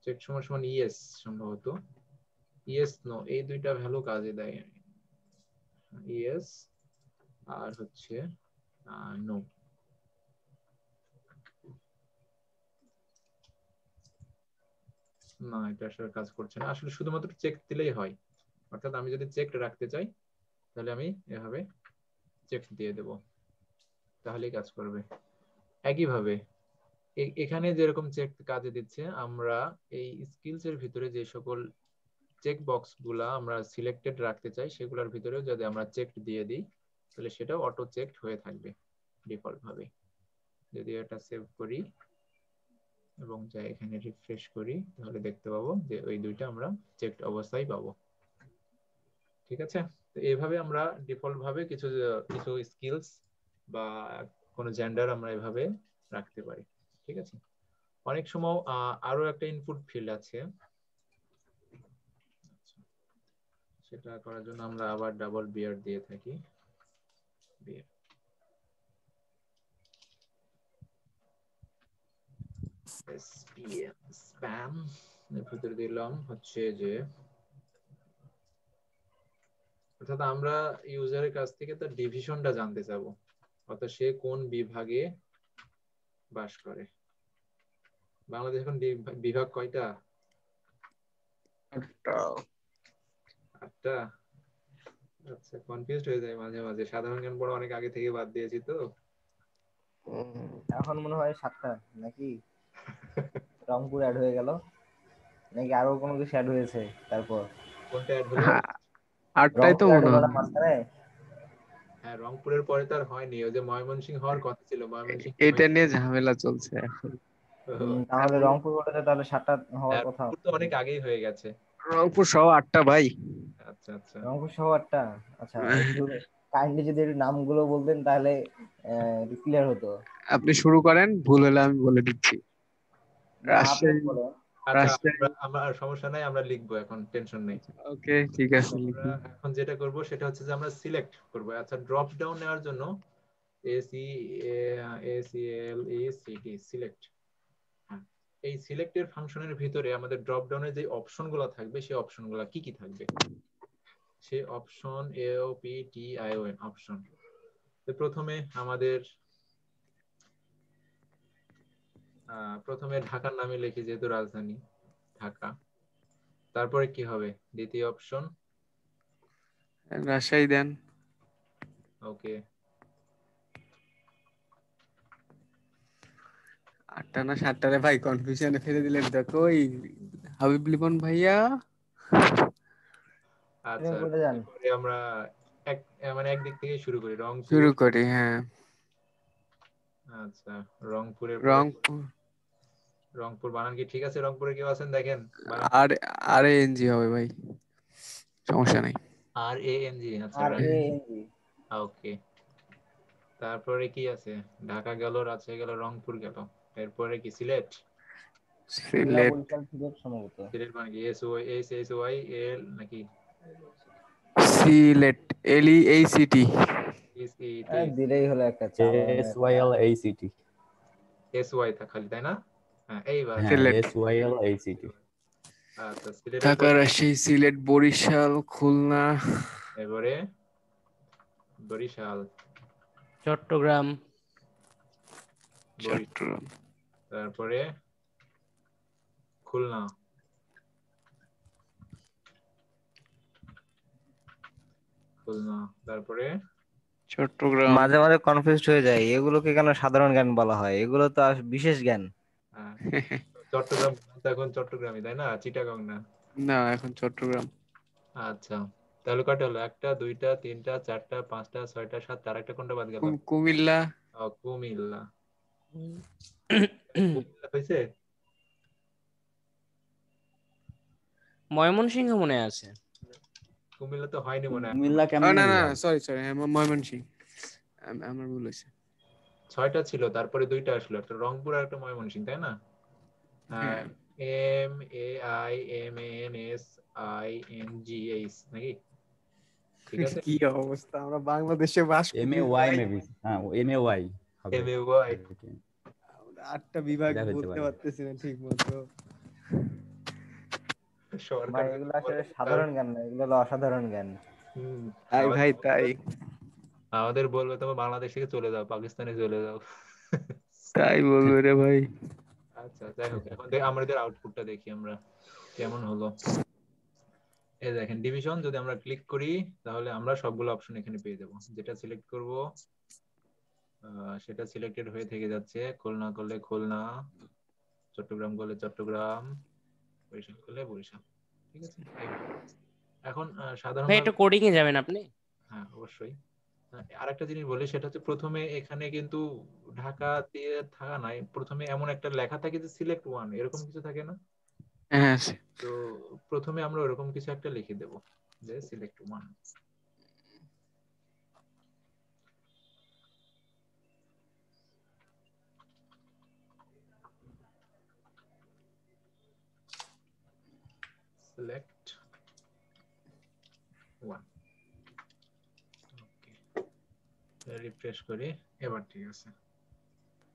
চেক সমান সমান ইয়েস, সম্ভবত ইয়েস নো, এই দুইটা ভ্যালু কাজে দেয়। ইয়েস আর হচ্ছে নো। না, এটা আসলে কাজ করছে না, আসলে শুধুমাত্র চেক দিলেই হয়। অর্থাৎ আমি যদি চেক রাখতে চাই তাহলে আমি এভাবে চেক দিয়ে দেব, তাহলেই কাজ করবে। একইভাবে এখানে যেরকম চেক কাজে দিচ্ছে, আমরা এই স্কিলস এর ভিতরে যে সকল চেক বক্স গুলা আমরা সিলেক্টেড রাখতে চাই সেগুলোর ভিতরেও যদি আমরা চেক দিয়ে দিই তাহলে সেটাও অটো চেক হয়ে থাকবে ডিফল্ট ভাবে। যদি এটা সেভ করি এবং যাই এখানে রিফ্রেশ করি তাহলে দেখতে পাবো যে ওই দুইটা আমরা চেকড অবস্থায় পাবো। ঠিক আছে, তো এইভাবে আমরা ডিফল্ট ভাবে কিছু কিছু স্কিলস বা কোনো জেন্ডার আমরা এভাবে রাখতে পারি। ঠিক আছে, অনেক সময় আরো একটা ইনপুট ফিল্ড আছে, সেটা করার জন্য আমরা আবার ডাবল বিয়ার দিয়ে থাকি। বিয়ার SPM স্প্যাম এর ভিতরে দিলাম হচ্ছে যে, অর্থাৎ আমরা ইউজারের কাছ থেকে তার ডিভিশনটা জানতে চাবো, অর্থাৎ সে কোন বিভাগে বাস করে। বাংলাদেশ এখন বিভাগ কয়টা? 8টা। আচ্ছা, কনফিউজড হয়ে যায় মাঝে মাঝে, সাধারণ জ্ঞান পড়া অনেক আগে থেকে বাদ দিয়েছি তো। এখন মনে হয় 7টা নাকি? রংপুর অ্যাড হয়ে গেল নাকি আরো কোনো কিছু অ্যাড হয়েছে তারপর? কোনটা অ্যাড হলো? 8টাই তো রংপুর অ্যাড মনে হলো হয়। না মাঝখানে? হ্যাঁ, রংপুরের পরে তার হয়নি, ওই যে ময়মনসিংহ হওয়ার কথা ছিল, ময়মনসিংহ এটা নিয়ে ঝামেলা চলছে এখন। তাহলে রংপুর হলে তাহলে 7টা হওয়ার কথা। রংপুর তো অনেক আগেই হয়ে গেছে। রংপুর সহ 8টা ভাই। আচ্ছা আচ্ছা, রংপুর সহ 8টা। আচ্ছা, একটু কাইন্ডলি যদি একটু নামগুলো বলতেন তাহলে একটু ক্লিয়ার হতো। আপনি শুরু করেন, ভুল হলে আমি বলে দিচ্ছি। না, আপনি রাজশাহী। আচ্ছা রাজশাহী। আমরা সমস্যা নাই, আমরা লিখবো, এখন টেনশন নেই। ওকে, ঠিক আছে, আমরা লিখুন। এখন যেটা করব সেটা হচ্ছে যে আমরা সিলেক্ট করব। আচ্ছা, ড্রপ ডাউন নেওয়ার জন্য ACLECT সিলেক্ট। হ্যাঁ, এই সিলেক্টের ফাংশনের ভিতরে আমাদের ড্রপ ডাউনের যে অপশনগুলো থাকবে সেই অপশনগুলো কি কি থাকবে, সেই অপশন AOPTION অপশন। তো প্রথমে আমাদের প্রথমে ঢাকার নামে লিখি, যেহেতু রাজধানী ঢাকা। তারপরে কি হবে দ্বিতীয় অপশন? রাজশাহী দেন। ওকে, 8টা না 7টা রে ভাই, কনফিউশনে ফেলে দিলেন তো। কই হাবিব লিমন ভাইয়া? আচ্ছা। করে যান। এরপরে আমরা এক মানে একদিক থেকে শুরু করি, রংপুর। শুরু করি, হ্যাঁ। আচ্ছা, রংপুরের পরে রংপুর। রংপুর বানান কি ঠিক আছে? রংপুরে কেউ আছেন দেখেন বানান। আর আর এনজি হবে ভাই, সমস্যা নাই। RANG। আচ্ছা, RANG। ওকে। তারপরে কি আছে? ঢাকা গেল, রাজশাহী গেল, রংপুর গেল, এরপরে কি সিলেট? খুলনা, সিলেট। বরিশাল, সিলেট সম্ভবত। সিলেট মানে কি SOYL নাকি সিলেট, LEACT। দিলেই হলো একটা চালানোর একটা গান। SYLACT। SY খালি, তাই না? হ্যাঁ, এইবার হ্যাঁ, সিলেট। SYLACT। আচ্ছা, সিলেটের ঢাকা, পরে রাজশাহী, সিলেট, বরিশাল, খুলনা, এবারে বরিশাল, চট্টগ্রাম, চট্টগ্রাম, তারপরে খুলনা, তারপরে চট্টগ্রাম। মাঝে মাঝে কনফিউজড হয়ে যায়, এগুলোকে কেন সাধারণ জ্ঞান বলা হয়? এগুলো তো বিশেষ জ্ঞান। আহ, চট্টগ্রাম তো এখন চট্টগ্রামই, তাই না? চিটাগং না। না, এখন চট্টগ্রাম। আচ্ছা, তাহলে কয়টা হলো? 1টা 2টা 3টা 4টা 5টা 6টা 7টা, আর একটা কোনটা বাদ গেল? কুমিল্লা। কুমিল্লা। কুমিল্লা হয়েছে? ময়মনসিংহ মনে আছে। কুমিল্লা তো হয়নি মনে হয়। কুমিল্লা কেমনে না না, বিভাগ? Sorry sorry, Mymensingh. আমার ভুল হয়েছে। 6টা ছিল, তারপরে 2টা আসলো, একটা রংপুর আর একটা ময়মনসিংহ, তাই না? হ্যাঁ। MAIMANSINGH নাকি? ঠিক আছে। কি অবস্থা, আমরা বাংলাদেশে বাস করি MAY ভাই। মেবি। হ্যাঁ, MAY হবে। MAY। আমরা 8টা বিভাগ এটা হতে বলতে পারে। পারতেছি না ঠিক মতো। সরকার ভাই যদি এগুলো আসলে বলে সাধারণ জ্ঞান না, এগুলো হলো অসাধারণ জ্ঞান। হুম, তাই ভাই, তাই। আমাদের বলবে তোমার বাংলাদেশ থেকে চলে যাও, পাকিস্তানে চলে যাও। তাই বলবে রে ভাই। আচ্ছা, যাই হোক, এখন আমাদের আউটপুটটা দেখি আমরা কেমন হলো। এই দেখেন, ডিভিশন যদি আমরা ক্লিক করি তাহলে আমরা সবগুলো অপশন এখানে পেয়ে যাব। যেটা সিলেক্ট করব সেটা সিলেক্টেড হয়ে থেকে যাচ্ছে। খুলনা করলে খুলনা, চট্টগ্রাম করলে চট্টগ্রাম, বরিশাল করলে বরিশাল। ঠিক আছে, এখন ভাই সাধারণভাবে একটু কোডিং এ যাবেন আপনি? হ্যাঁ, অবশ্যই। আরেকটা জিনিস বলি, সেটা হচ্ছে প্রথমে এখানে কিন্তু ঢাকা দিয়ে থাকা নাই, প্রথমে এমন একটা লেখা থাকে যে সিলেক্ট ওয়ান, এরকম কিছু থাকে না? হ্যাঁ। তো প্রথমে আমরা ওরকম কিছু একটা লিখে দেব যে সিলেক্ট ওয়ান। সিলেক্ট রিফ্রেশ করি, এবার ঠিক আছে।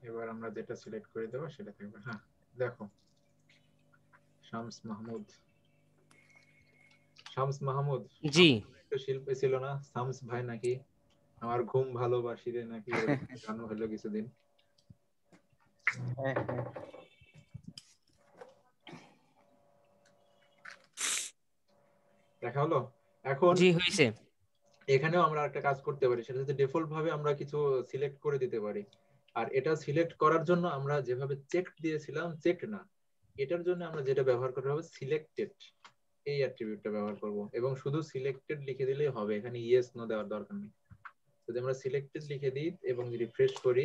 এবার আমরা যেটা সিলেক্ট করে দেবো সেটা থাকবে। হ্যাঁ দেখো, শামস মাহমুদ। শামস মাহমুদ জি একটা শিল্পী ছিল না, শামস ভাই নাকি, আমার ঘুম ভালোবাসি রে নাকি, এরকম গানও হলো কিছুদিন। হ্যাঁ হ্যাঁ দেখা হলো। এখন জি হয়েছে। এখানেও আমরা একটা কাজ করতে পারি, সেটা হচ্ছে ডিফল্ট ভাবে আমরা কিছু সিলেক্ট করে দিতে পারি। আর এটা সিলেক্ট করার জন্য আমরা যেভাবে চেক দিয়েছিলাম, চেক না, এটার জন্য আমরা যেটা ব্যবহার করতে হবে সিলেক্টেড, এই অ্যাট্রিবিউটটা ব্যবহার করব। এবং শুধু সিলেক্টেড লিখে দিলেই হবে, এখানে ইয়েস নো দেওয়ার দরকার নেই। যদি আমরা সিলেক্টেড লিখে দিই এবং রিফ্রেশ করি,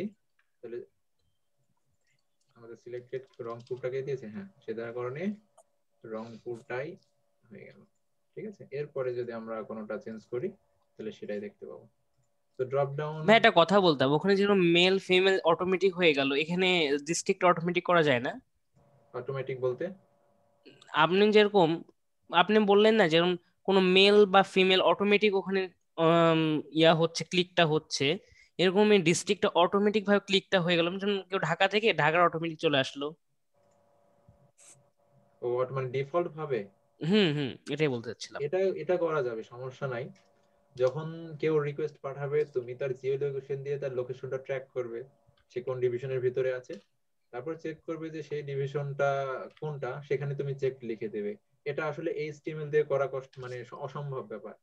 তাহলে আমাদের সিলেক্টেড রংপুরটাকে দিয়েছে, হ্যাঁ সেটার কারণে রংপুরটাই হয়ে গেল। ঠিক আছে, এরপরে যদি আমরা কোনোটা চেঞ্জ করি তাহলে সেটাই দেখতে পাবো। তো ড্রপ ডাউন। ভাই একটা কথা বলতাম, ওখানে যেরকম মেল ফিমেল অটোমেটিক হয়ে গেল, এখানে ডিস্ট্রিক্ট অটোমেটিক করা যায় না? অটোমেটিক বলতে আপনি যেরকম আপনি বললেন না যেরকম কোনো মেল বা ফিমেল অটোমেটিক ওখানে উম, ইয়া হচ্ছে, ক্লিকটা হচ্ছে, এরকম ডিস্ট্রিক্টটা অটোমেটিক ভাবে ক্লিকটা হয়ে গেল, যেমন কেউ ঢাকা থেকে ঢাকার অটোমেটিক চলে আসলো। ও মানে ডিফল্ট ভাবে হুম, এটাই বলতে চাচ্ছিলাম। এটা এটা করা যাবে, সমস্যা নাই। যখন কেউ রিকোয়েস্ট পাঠাবে, তুমি তার জিও লোকেশন দিয়ে তার লোকেশনটা ট্র্যাক করবে, সে কোন ডিভিশনের ভিতরে আছে, তারপর চেক করবে যে সেই ডিভিশনটা কোনটা, সেখানে তুমি চেক লিখে দেবে। এটা আসলে এইচটিএমএল দিয়ে করা কষ্ট, মানে অসম্ভব ব্যাপার।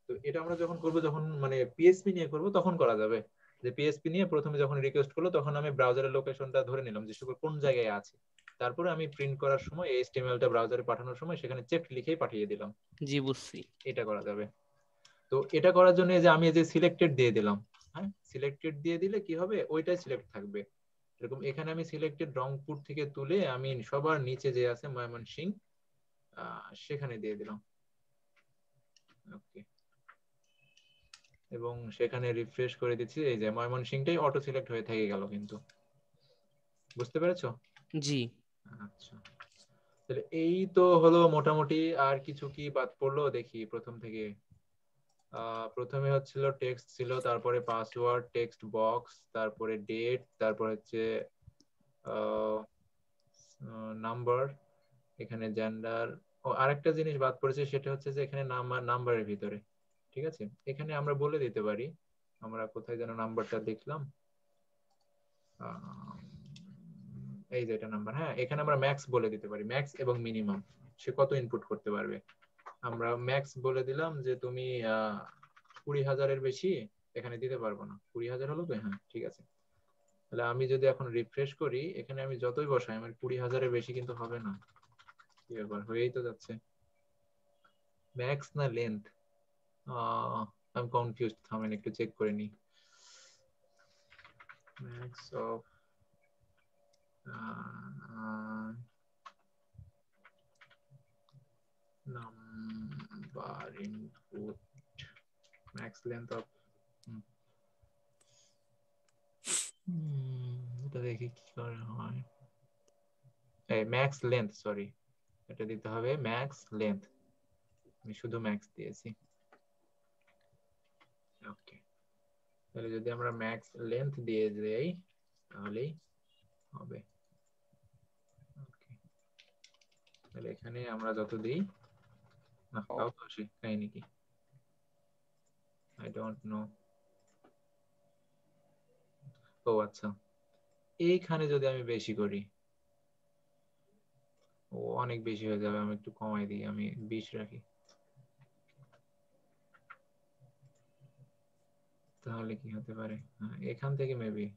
তো এটা আমরা যখন করব, যখন মানে পিএসপি নিয়ে করব, তখন করা যাবে। যে পিএসপি নিয়ে প্রথমে যখন রিকোয়েস্ট করলো, তখন আমি ব্রাউজারের লোকেশনটা ধরে নিলাম যে সে কোন জায়গায় আছে, তারপরে আমি প্রিন্ট করার সময় এইচটিএমএলটা ব্রাউজারে পাঠানোর সময় সেখানে চেক লিখেই পাঠিয়ে দিলাম। জি বুঝছি। এটা করা যাবে। তো এটা করার জন্য এই যে আমি এই যে সিলেক্টেড দিয়ে দিলাম, হ্যাঁ সিলেক্টেড দিয়ে দিলে কি হবে, ওইটাই সিলেক্ট থাকবে। এরকম এখানে আমি সিলেক্টেড রংপুর থেকে তুলে আমি সবার নিচে যে আছে ময়মনসিংহ, সেখানে দিয়ে দিলাম। ওকে, এবং সেখানে রিফ্রেশ করে দিচ্ছি, এই যে ময়মনসিংহটাই অটো সিলেক্ট হয়ে থেকে গেল কিন্তু। বুঝতে পেরেছো? জি আচ্ছা, তাহলে এই তো হলো মোটামুটি। আর কিছু কি বাদ পড়লো দেখি প্রথম থেকে। প্রথমে হচ্ছিল টেক্সট ছিল, তারপরে পাসওয়ার্ড, টেক্সট বক্স, তারপরে ডেট, তারপর হচ্ছে নাম্বার, এখানে জেন্ডার। ও আরেকটা জিনিস বাদ পড়েছে, সেটা হচ্ছে যে এখানে নাম্বারের ভিতরে, ঠিক আছে, এখানে আমরা বলে দিতে পারি, আমরা কোথায় যেন নাম্বারটা দেখলাম, এই যে এটা নাম্বার, হ্যাঁ এখানে আমরা ম্যাক্স বলে দিতে পারি, ম্যাক্স এবং মিনিমাম সে কত ইনপুট করতে পারবে। আমরা ম্যাক্স বলে দিলাম যে তুমি 20,000-এর বেশি এখানে দিতে পারবো না, 20,000 হলো তো, হ্যাঁ ঠিক আছে। তাহলে আমি যদি এখন রিফ্রেশ করি, এখানে আমি যতই বসাই আমার 20,000-এর বেশি কিন্তু হবে না। কি ব্যাপার, হয়েই তো যাচ্ছে। ম্যাক্স না লেন্থ, আমি কনফিউজড, থামেন একটু চেক করে নি। Max of number input, max length of, এটা দেখি কি করে হয়। এই ম্যাক্স লেন্থ, সরি, এটা দিতে হবে ম্যাক্স লেন্থ, আমি শুধু ম্যাক্স দিয়েছি। ওকে, তাহলে যদি আমরা ম্যাক্স লেন্থ দিয়ে দেই তাহলেই হবে। ওকে, তাহলে এখানে আমরা যত দিই, না তাও তো আসে তাই নাকি, আই ডোন্ট নো। ও আচ্ছা, এইখানে যদি আমি বেশি করি, ও অনেক বেশি হয়ে যাবে, আমি একটু কমাই দিই, আমি 20 রাখি, তাহলে কি হতে পারে, এখান থেকে মেবি,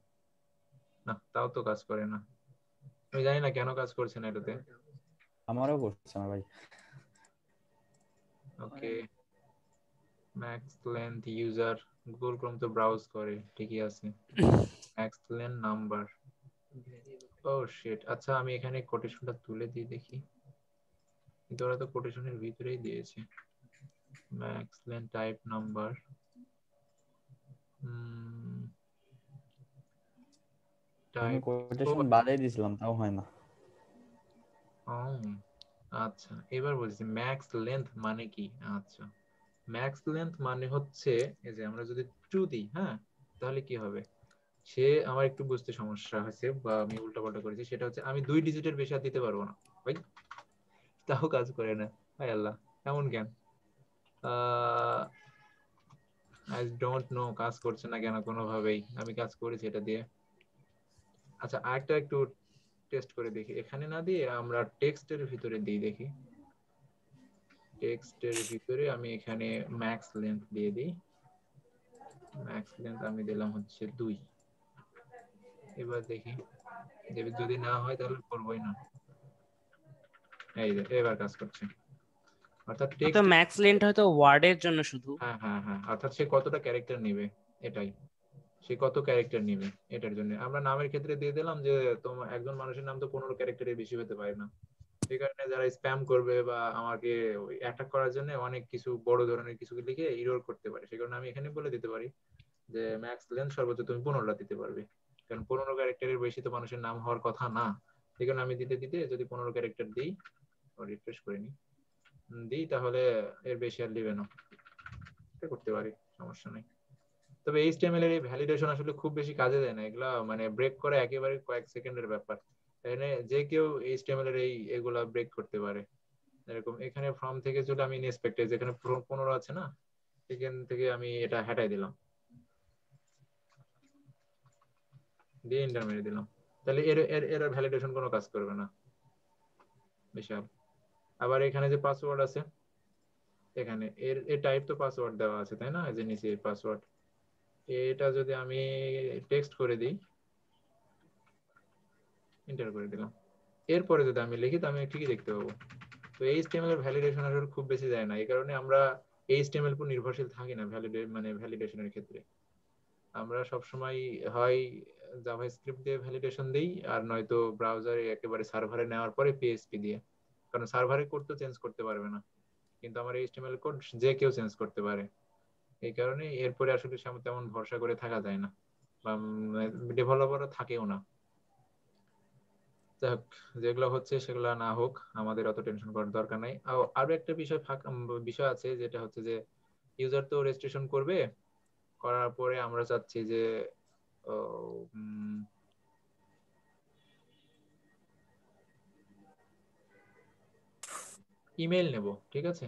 না তাও তো কাজ করে না, আমি জানি না কেন কাজ করছে না এটাতে। আমারও করছে না ভাই। Okay, max length user, Google Chrome তো ব্রাউজ করে ঠিকই আছে, max length number, oh shit, আচ্ছা আমি এখানে কোটেশনটা তুলে দিই দেখি, কিন্তু ওরা তো কোটেশনের ভিতরেই দিয়েছে, ম্যাক্স লেন্থ টাইপ নাম্বার, আমি টাইপ, কোটেশন বাদই দিছিলাম তাও হয় না। আচ্ছা এবার বলছি ম্যাক্স লেন্থ মানে কি। আচ্ছা ম্যাক্স লেন্থ মানে হচ্ছে, এই যে আমরা যদি ট্রু দিই, হ্যাঁ তাহলে কি হবে, সে আমার একটু বুঝতে সমস্যা হয়েছে বা আমি উল্টাপাল্টা করেছি, সেটা হচ্ছে আমি 2 ডিজিটের বেশি আর দিতে পারবো না ভাই, তাও কাজ করে না। হায় আল্লাহ, এমন কেন? আই ডোন্ট নো কাজ করছে না কেন কোনোভাবেই। আমি কাজ করেছি এটা দিয়ে। আচ্ছা, আরেকটা একটু টেস্ট করে দেখি, এখানে না দিয়ে আমরা টেক্সটের ভিতরে দিই দেখি। টেক্সটের ভিতরে আমি এখানে ম্যাক্স লেন্থ দিয়ে দিই। ম্যাক্স লেন্থ আমি দিলাম হচ্ছে 2। এবার দেখি, যদি না হয় তাহলে করবোই না। এই যে এবার কাজ করছে, অর্থাৎ তো টেক্সট। ম্যাক্স লেন্থ হয়তো ওয়ার্ডের জন্য শুধু। হ্যাঁ হ্যাঁ হ্যাঁ, অর্থাৎ সে কতটা ক্যারেক্টার নেবে, এটাই সে কত ক্যারেক্টার নেবে এটার জন্য আমরা নামের ক্ষেত্রে দিয়ে দিলাম যে তোমার একজন মানুষের নাম তো 15 ক্যারেক্টারের বেশি হতে পারে না। সেই কারণে যারা স্প্যাম করবে বা আমাকে অ্যাটাক করার জন্য অনেক কিছু বড় ধরনের কিছু লিখে ইরোর করতে পারে, সেই কারণে আমি এখানে বলে দিতে পারি যে ম্যাক্স লেন্থ সর্বোচ্চ তুমি 15টা দিতে পারবে, কারণ 15 ক্যারেক্টারের বেশি তো মানুষের নাম হওয়ার কথা না। সেই কারণে আমি দিতে দিতে যদি 15 ক্যারেক্টার দিই, রিফ্রেশ করে নিই, দিই, তাহলে এর বেশি আর দিবে না। এটা করতে পারি, সমস্যা নেই। তবে এইচটিএমএল এর এই ভ্যালিডেশন আসলে খুব বেশি কাজে দেয় না, এগুলা মানে ব্রেক করা একেবারে কয়েক সেকেন্ডের ব্যাপার। এখানে যে কেউ এইচটিএমএল এর এগুলা ব্রেক করতে পারে। এরকম এখানে ফর্ম থেকে চলে আমি ইনস্পেক্টর যেখানে 15 আছে না, সেখান থেকে আমি এটা হটাই দিলাম, দিয়ে এন্টার মেরে দিলাম। তাহলে এর এর এর ভ্যালিডেশন কোনো কাজ করবে না, বিশাল। আবার এখানে যে পাসওয়ার্ড আছে, এখানে এর টাইপ তো পাসওয়ার্ড দেওয়া আছে তাই না, এই যে নিচে পাসওয়ার্ড, এটা যদি আমি টেক্সট করে দিই, এন্টার করে দিলাম, এরপরে যদি আমি লিখি তো আমি ঠিকই দেখতে পাবো। তো এইচটিএমএল এর ভ্যালিডেশন আসলে খুব বেশি যায় না, এই কারণে আমরা এইচটিএমএল উপর নির্ভরশীল থাকি না ভ্যালিডেশনের ক্ষেত্রে। আমরা সবসময় হয় জাভাস্ক্রিপ্ট দিয়ে ভ্যালিডেশন দিই, আর নয়তো ব্রাউজারে একেবারে সার্ভারে নেওয়ার পরে পিএইচপি দিয়ে, কারণ সার্ভারে কোড তো চেঞ্জ করতে পারবে না, কিন্তু আমার এইচটিএমএল কোড যে কেউ চেঞ্জ করতে পারে। এই কারণে এরপরে আসলে তেমন ভরসা করে থাকা যায় না, বা ডেভেলপারও থাকেও না। যাই হোক, যেগুলো হচ্ছে সেগুলো না হোক, আমাদের অত টেনশন করার দরকার নাই। আরো একটা বিষয় আছে, যেটা হচ্ছে যে ইউজার তো রেজিস্ট্রেশন করবে, করার পরে আমরা চাচ্ছি যে ইমেল নেব, ঠিক আছে?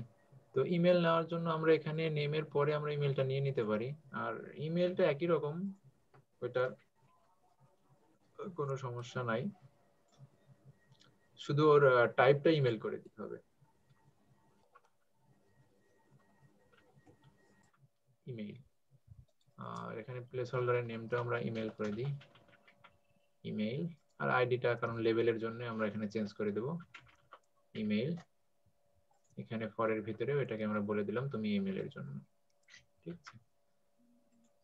তো ইমেল নেওয়ার জন্য আমরা এখানে নেমের পরে আমরা ইমেলটা নিয়ে নিতে পারি, আর ইমেলটা একই রকম, ওইটার কোনো সমস্যা নাই, শুধু ওর টাইপটা ইমেল করে দিতে হবে। ইমেল, আর এখানে প্লেস হোল্ডারের নেমটা আমরা ইমেল করে দিই, ইমেল। আর আইডিটা কারণ লেভেলের জন্য আমরা এখানে চেঞ্জ করে দেব ইমেল। এখানে ফরের ভিতরে এটাকে আমরা বলে দিলাম তুমি ইমেলের জন্য, ঠিক আছে?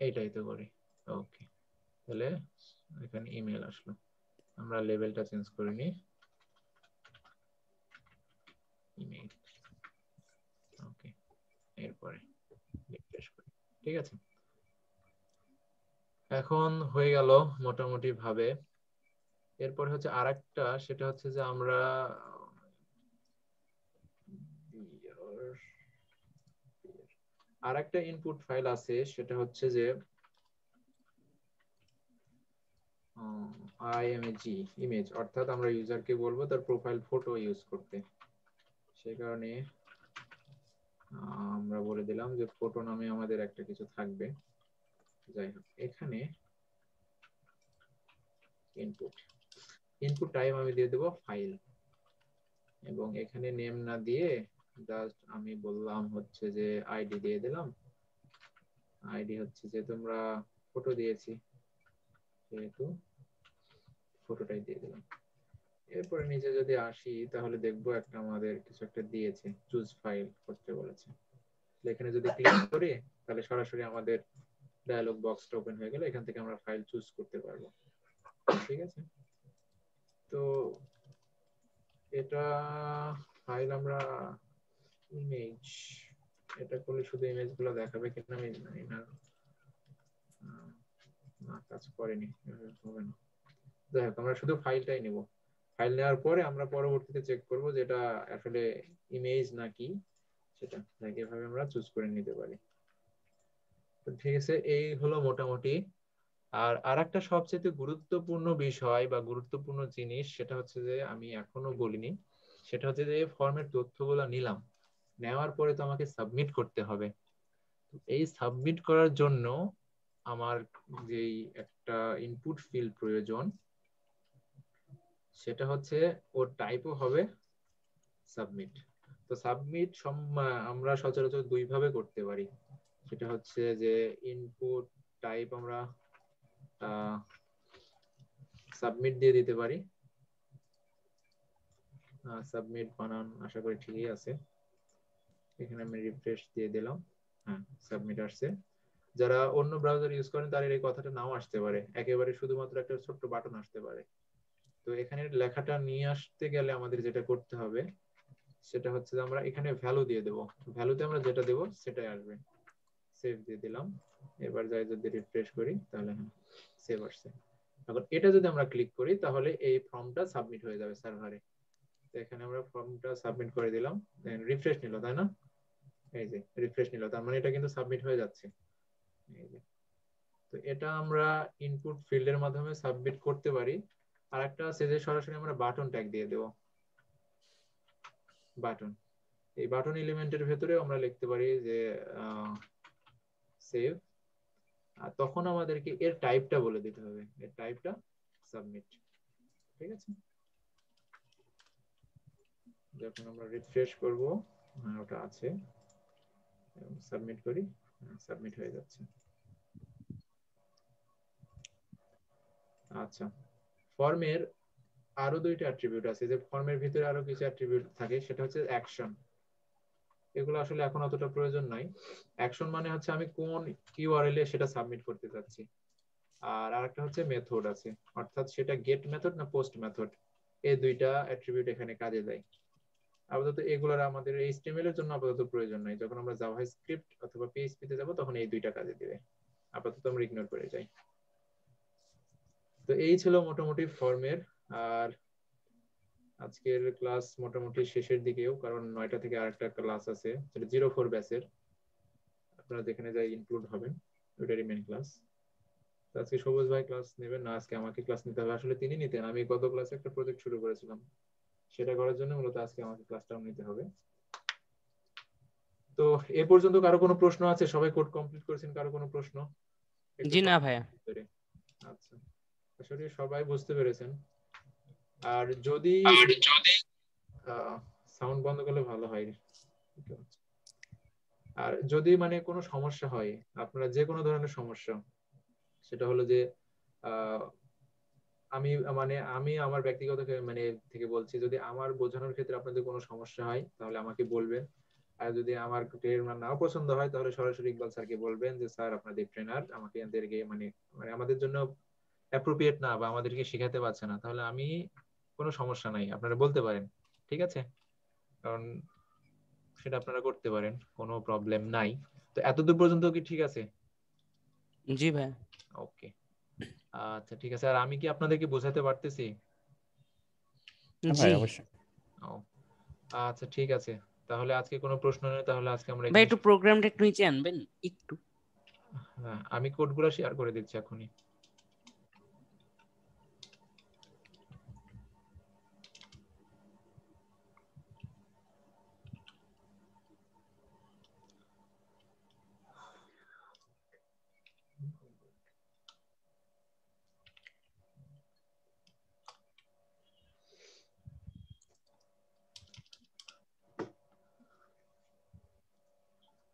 এইটাই তো করি। ওকে, তাহলে এখানে ইমেল আসলো, আমরা লেভেলটা চেঞ্জ করে নিই ইমেল। ওকে, এরপরে রিফ্রেশ করি, ঠিক আছে? এখন হয়ে গেল মোটামুটি ভাবে। এরপর হচ্ছে আরেকটা, সেটা হচ্ছে যে আমরা আরেকটা ইনপুট ফাইল আছে, সেটা হচ্ছে যে আইএমজি ইমেজ, অর্থাৎ আমরা ইউজারকে বলবো তার প্রোফাইল ফটো ইউজ করতে। সেই কারণে আমরা বলে দিলাম যে ফটো নামে আমাদের একটা কিছু থাকবে। যাই হোক, এখানে ইনপুট টাইপ আমি দিয়ে দেবো ফাইল, এবং এখানে নেম না দিয়ে জাস্ট আমি বললাম হচ্ছে যে আইডি দিয়ে দিলাম। আইডি হচ্ছে যে তোমরা ফটো দিয়েছি, যেহেতু ফটোটাই দিয়ে দিলাম। এরপরে নিচে যদি আসি তাহলে দেখবো একটা আমাদের কিছু একটা দিয়েছে, চুজ ফাইল করতে বলেছে। এখানে যদি ক্লিক করি তাহলে সরাসরি আমাদের ডায়ালগ বক্সটা ওপেন হয়ে গেল, এখান থেকে আমরা ফাইল চুজ করতে পারবো, ঠিক আছে? তো এটা ফাইল আমরা ইমেজ, এটা করলে শুধু ইমেজ গুলো দেখাবে কিনা আমি জানি না, না কাজ করেনি, হবে না। যাই হোক, আমরা শুধু ফাইলটাই নেব। ফাইল নেওয়ার পরে আমরা পরবর্তীতে চেক করব যে এটা আসলে ইমেজ নাকি, সেটা এভাবে আমরা চুজ করে নিতে পারি। তো ঠিক আছে, এই হলো মোটামুটি। আর আরেকটা সবচেয়ে গুরুত্বপূর্ণ বিষয় বা গুরুত্বপূর্ণ জিনিস, সেটা হচ্ছে যে আমি এখনো বলিনি, সেটা হচ্ছে যে ফর্মের তথ্যগুলো নিলাম, নেওয়ার পরে তো আমাকে সাবমিট করতে হবে। এই সাবমিট করার জন্য আমার যেই একটা ইনপুট ফিল্ড প্রয়োজন, সেটা হচ্ছে ওর টাইপও হবে সাবমিট। তো সাবমিট আমরা সচরাচর দুই ভাবে করতে পারি। সেটা হচ্ছে যে ইনপুট টাইপ আমরা সাবমিট দিয়ে দিতে পারি। সাবমিট বানান আশা করি ঠিকই আছে। এখানে আমি রিফ্রেশ দিয়ে দিলাম, হ্যাঁ সাবমিট আসছে। যারা অন্য ব্রাউজার ইউজ করেন তাদের এই কথাটা নাও আসতে পারে, একেবারে শুধুমাত্র একটা ছোট্ট বাটন আসতে পারে। তো এখানে লেখাটা নিয়ে আসতে গেলে আমাদের যেটা করতে হবে সেটা হচ্ছে যে আমরা এখানে ভ্যালু দিয়ে দেবো, ভ্যালুতে আমরা যেটা দেবো সেটাই আসবে। সেভ দিয়ে দিলাম। এবার যাই যদি রিফ্রেশ করি তাহলে হ্যাঁ সেভ আসছে। এখন এটা যদি আমরা ক্লিক করি তাহলে এই ফর্মটা সাবমিট হয়ে যাবে সার্ভারে। তো এখানে আমরা ফর্মটা সাবমিট করে দিলাম, রিফ্রেশ নিল তাই না, এই যে রিফ্রেশ নিল, তার মানে এটা কিন্তু সাবমিট হয়ে যাচ্ছে। এই যে, তো এটা আমরা ইনপুট ফিল্ডের মাধ্যমে সাবমিট করতে পারি। আর একটা আছে যে সরাসরি আমরা বাটন ট্যাগ দিয়ে দেব, বাটন। এই বাটন এলিমেন্টের ভেতরে আমরা লিখতে পারি যে সেভ, আর তখন আমাদেরকে এর টাইপটা বলে দিতে হবে, এর টাইপটা সাবমিট। ঠিক আছে, যখন আমরা রিফ্রেশ করব, হ্যাঁ ওটা আছে, সাবমিট করি, সাবমিট হয়ে যাচ্ছে। আচ্ছা, ফর্মের আরো দুইটা অ্যাট্রিবিউট আছে, যে ফর্মের ভিতরে আরো কিছু অ্যাট্রিবিউট থাকে, সেটা হচ্ছে অ্যাকশন। এগুলো আসলে এখন অতটা প্রয়োজন নাই। অ্যাকশন মানে হচ্ছে আমি কোন ইউআরএল এ সেটা সাবমিট করতে চাচ্ছি। আর আরেকটা হচ্ছে মেথড আছে, অর্থাৎ সেটা গেট মেথড না পোস্ট মেথড, এই দুইটা অ্যাট্রিবিউট এখানে কাজে দেয়। আপাতত এগুলোর আমাদের এইচটিএমএল এর জন্য আপাতত প্রয়োজন নাই, যখন আমরা জাভাস্ক্রিপ্ট অথবা পিএইচপি তে যাব তখন এই দুইটা কাজে দিবে। আপাতত আমরা ইগনোর করে যাই। তো এই ছিল মোটামুটি ফর্মের। আর আজকের ক্লাস মোটামুটি শেষের দিকেও, কারণ 9টা থেকে আরেকটা ক্লাস আছে, সেটা 04 ব্যাচের, আপনারা যেখানে যাই ইনক্লুড হবেন, ওইটারই মেন ক্লাস। তো আজকে সবুজ ভাই ক্লাস নেবেন না, আজকে আমাকে ক্লাস নিতে হবে। আসলে তিনি নিতেন, আমি গত ক্লাসে একটা প্রজেক্ট শুরু করেছিলাম, সেটা করার জন্য মূলত আজকে আমাকে ক্লাসটাও নিতে হবে। তো এ পর্যন্ত কারো কোনো প্রশ্ন আছে? সবাই কোড কমপ্লিট করেছেন, কারো কোনো প্রশ্ন? জি না ভাইয়া। আচ্ছা, আসলে সবাই বুঝতে পেরেছেন। আর যদি সাউন্ড বন্ধ করলে ভালো হয়। আর যদি মানে কোনো সমস্যা হয়, আপনারা যে কোনো ধরনের সমস্যা, সেটা হলো যে আমি আমার ব্যক্তিগত মানে থেকে বলছি, যদি আমার বোঝানোর ক্ষেত্রে আপনাদের কোনো সমস্যা হয় তাহলে আমাকে বলবেন। আর যদি আমার ট্রেনার নাও পছন্দ হয় তাহলে সরাসরি ইকবাল স্যারকে বলবেন যে স্যার আপনাদের ট্রেনার আমাকে এদেরকে মানে মানে আমাদের জন্য অ্যাপ্রোপ্রিয়েট না বা আমাদেরকে শেখাতে পারছে না, তাহলে আমি কোনো সমস্যা নাই, আপনারা বলতে পারেন। ঠিক আছে, কারণ সেটা আপনারা করতে পারেন, কোনো প্রবলেম নাই। তো এতদূর পর্যন্ত কি ঠিক আছে? জি ভাই। ওকে, আচ্ছা ঠিক আছে। আর আমি কি আপনাদেরকে বোঝাতে পারতেছি? জি অবশ্যই। ও আচ্ছা ঠিক আছে, তাহলে আজকে কোনো প্রশ্ন নেই, তাহলে আজকে আমরা ভাই একটু প্রোগ্রামটা একটু নিচে আনবেন একটু। হ্যাঁ, আমি কোডগুলো শেয়ার করে দিচ্ছি এখনই।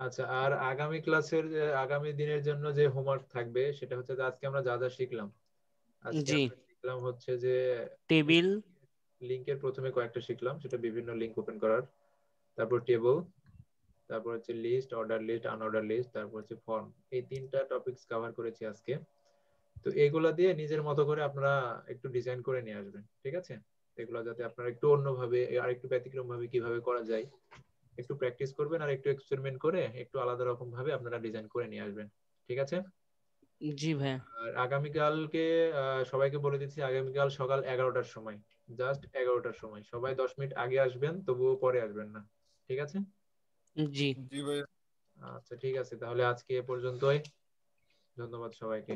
আচ্ছা, আর আগামী ক্লাসের আগামী দিনের জন্য যে হোমওয়ার্ক থাকবে সেটা হচ্ছে যে আজকে আমরা যা যা শিখলাম, আজকে জি আমরা শিখলাম হচ্ছে যে টেবিল, লিংকের প্রথমে কয়েকটা শিখলাম, সেটা বিভিন্ন লিংক ওপেন করার, তারপর টেবল, তারপর হচ্ছে list, order list, unordered list, তারপর হচ্ছে ফর্ম। এই তিনটা টপিকস কভার করেছি আজকে। তো এইগুলা দিয়ে নিজের মতো করে আপনারা একটু ডিজাইন করে নিয়ে আসবেন। ঠিক আছে, এগুলো যাতে আপনারা একটু অন্যভাবে আর একটু ব্যতিক্রম ভাবে কিভাবে করা যায় একটু প্র্যাকটিস করবেন, আর একটু এক্সপেরিমেন্ট করে একটু আলাদা রকম ভাবে আপনারা ডিজাইন করে নিয়ে আসবেন। ঠিক আছে, জি ভাইয়া। আর আগামীকালকে সবাইকে বলে দিচ্ছি, আগামীকাল সকাল 11টার সময়, জাস্ট 11টার সময় সবাই 10 মিনিট আগে আসবেন, তবুও পরে আসবেন না। ঠিক আছে, জি জি ভাই। আচ্ছা ঠিক আছে, তাহলে আজকে এ পর্যন্তই। ধন্যবাদ সবাইকে।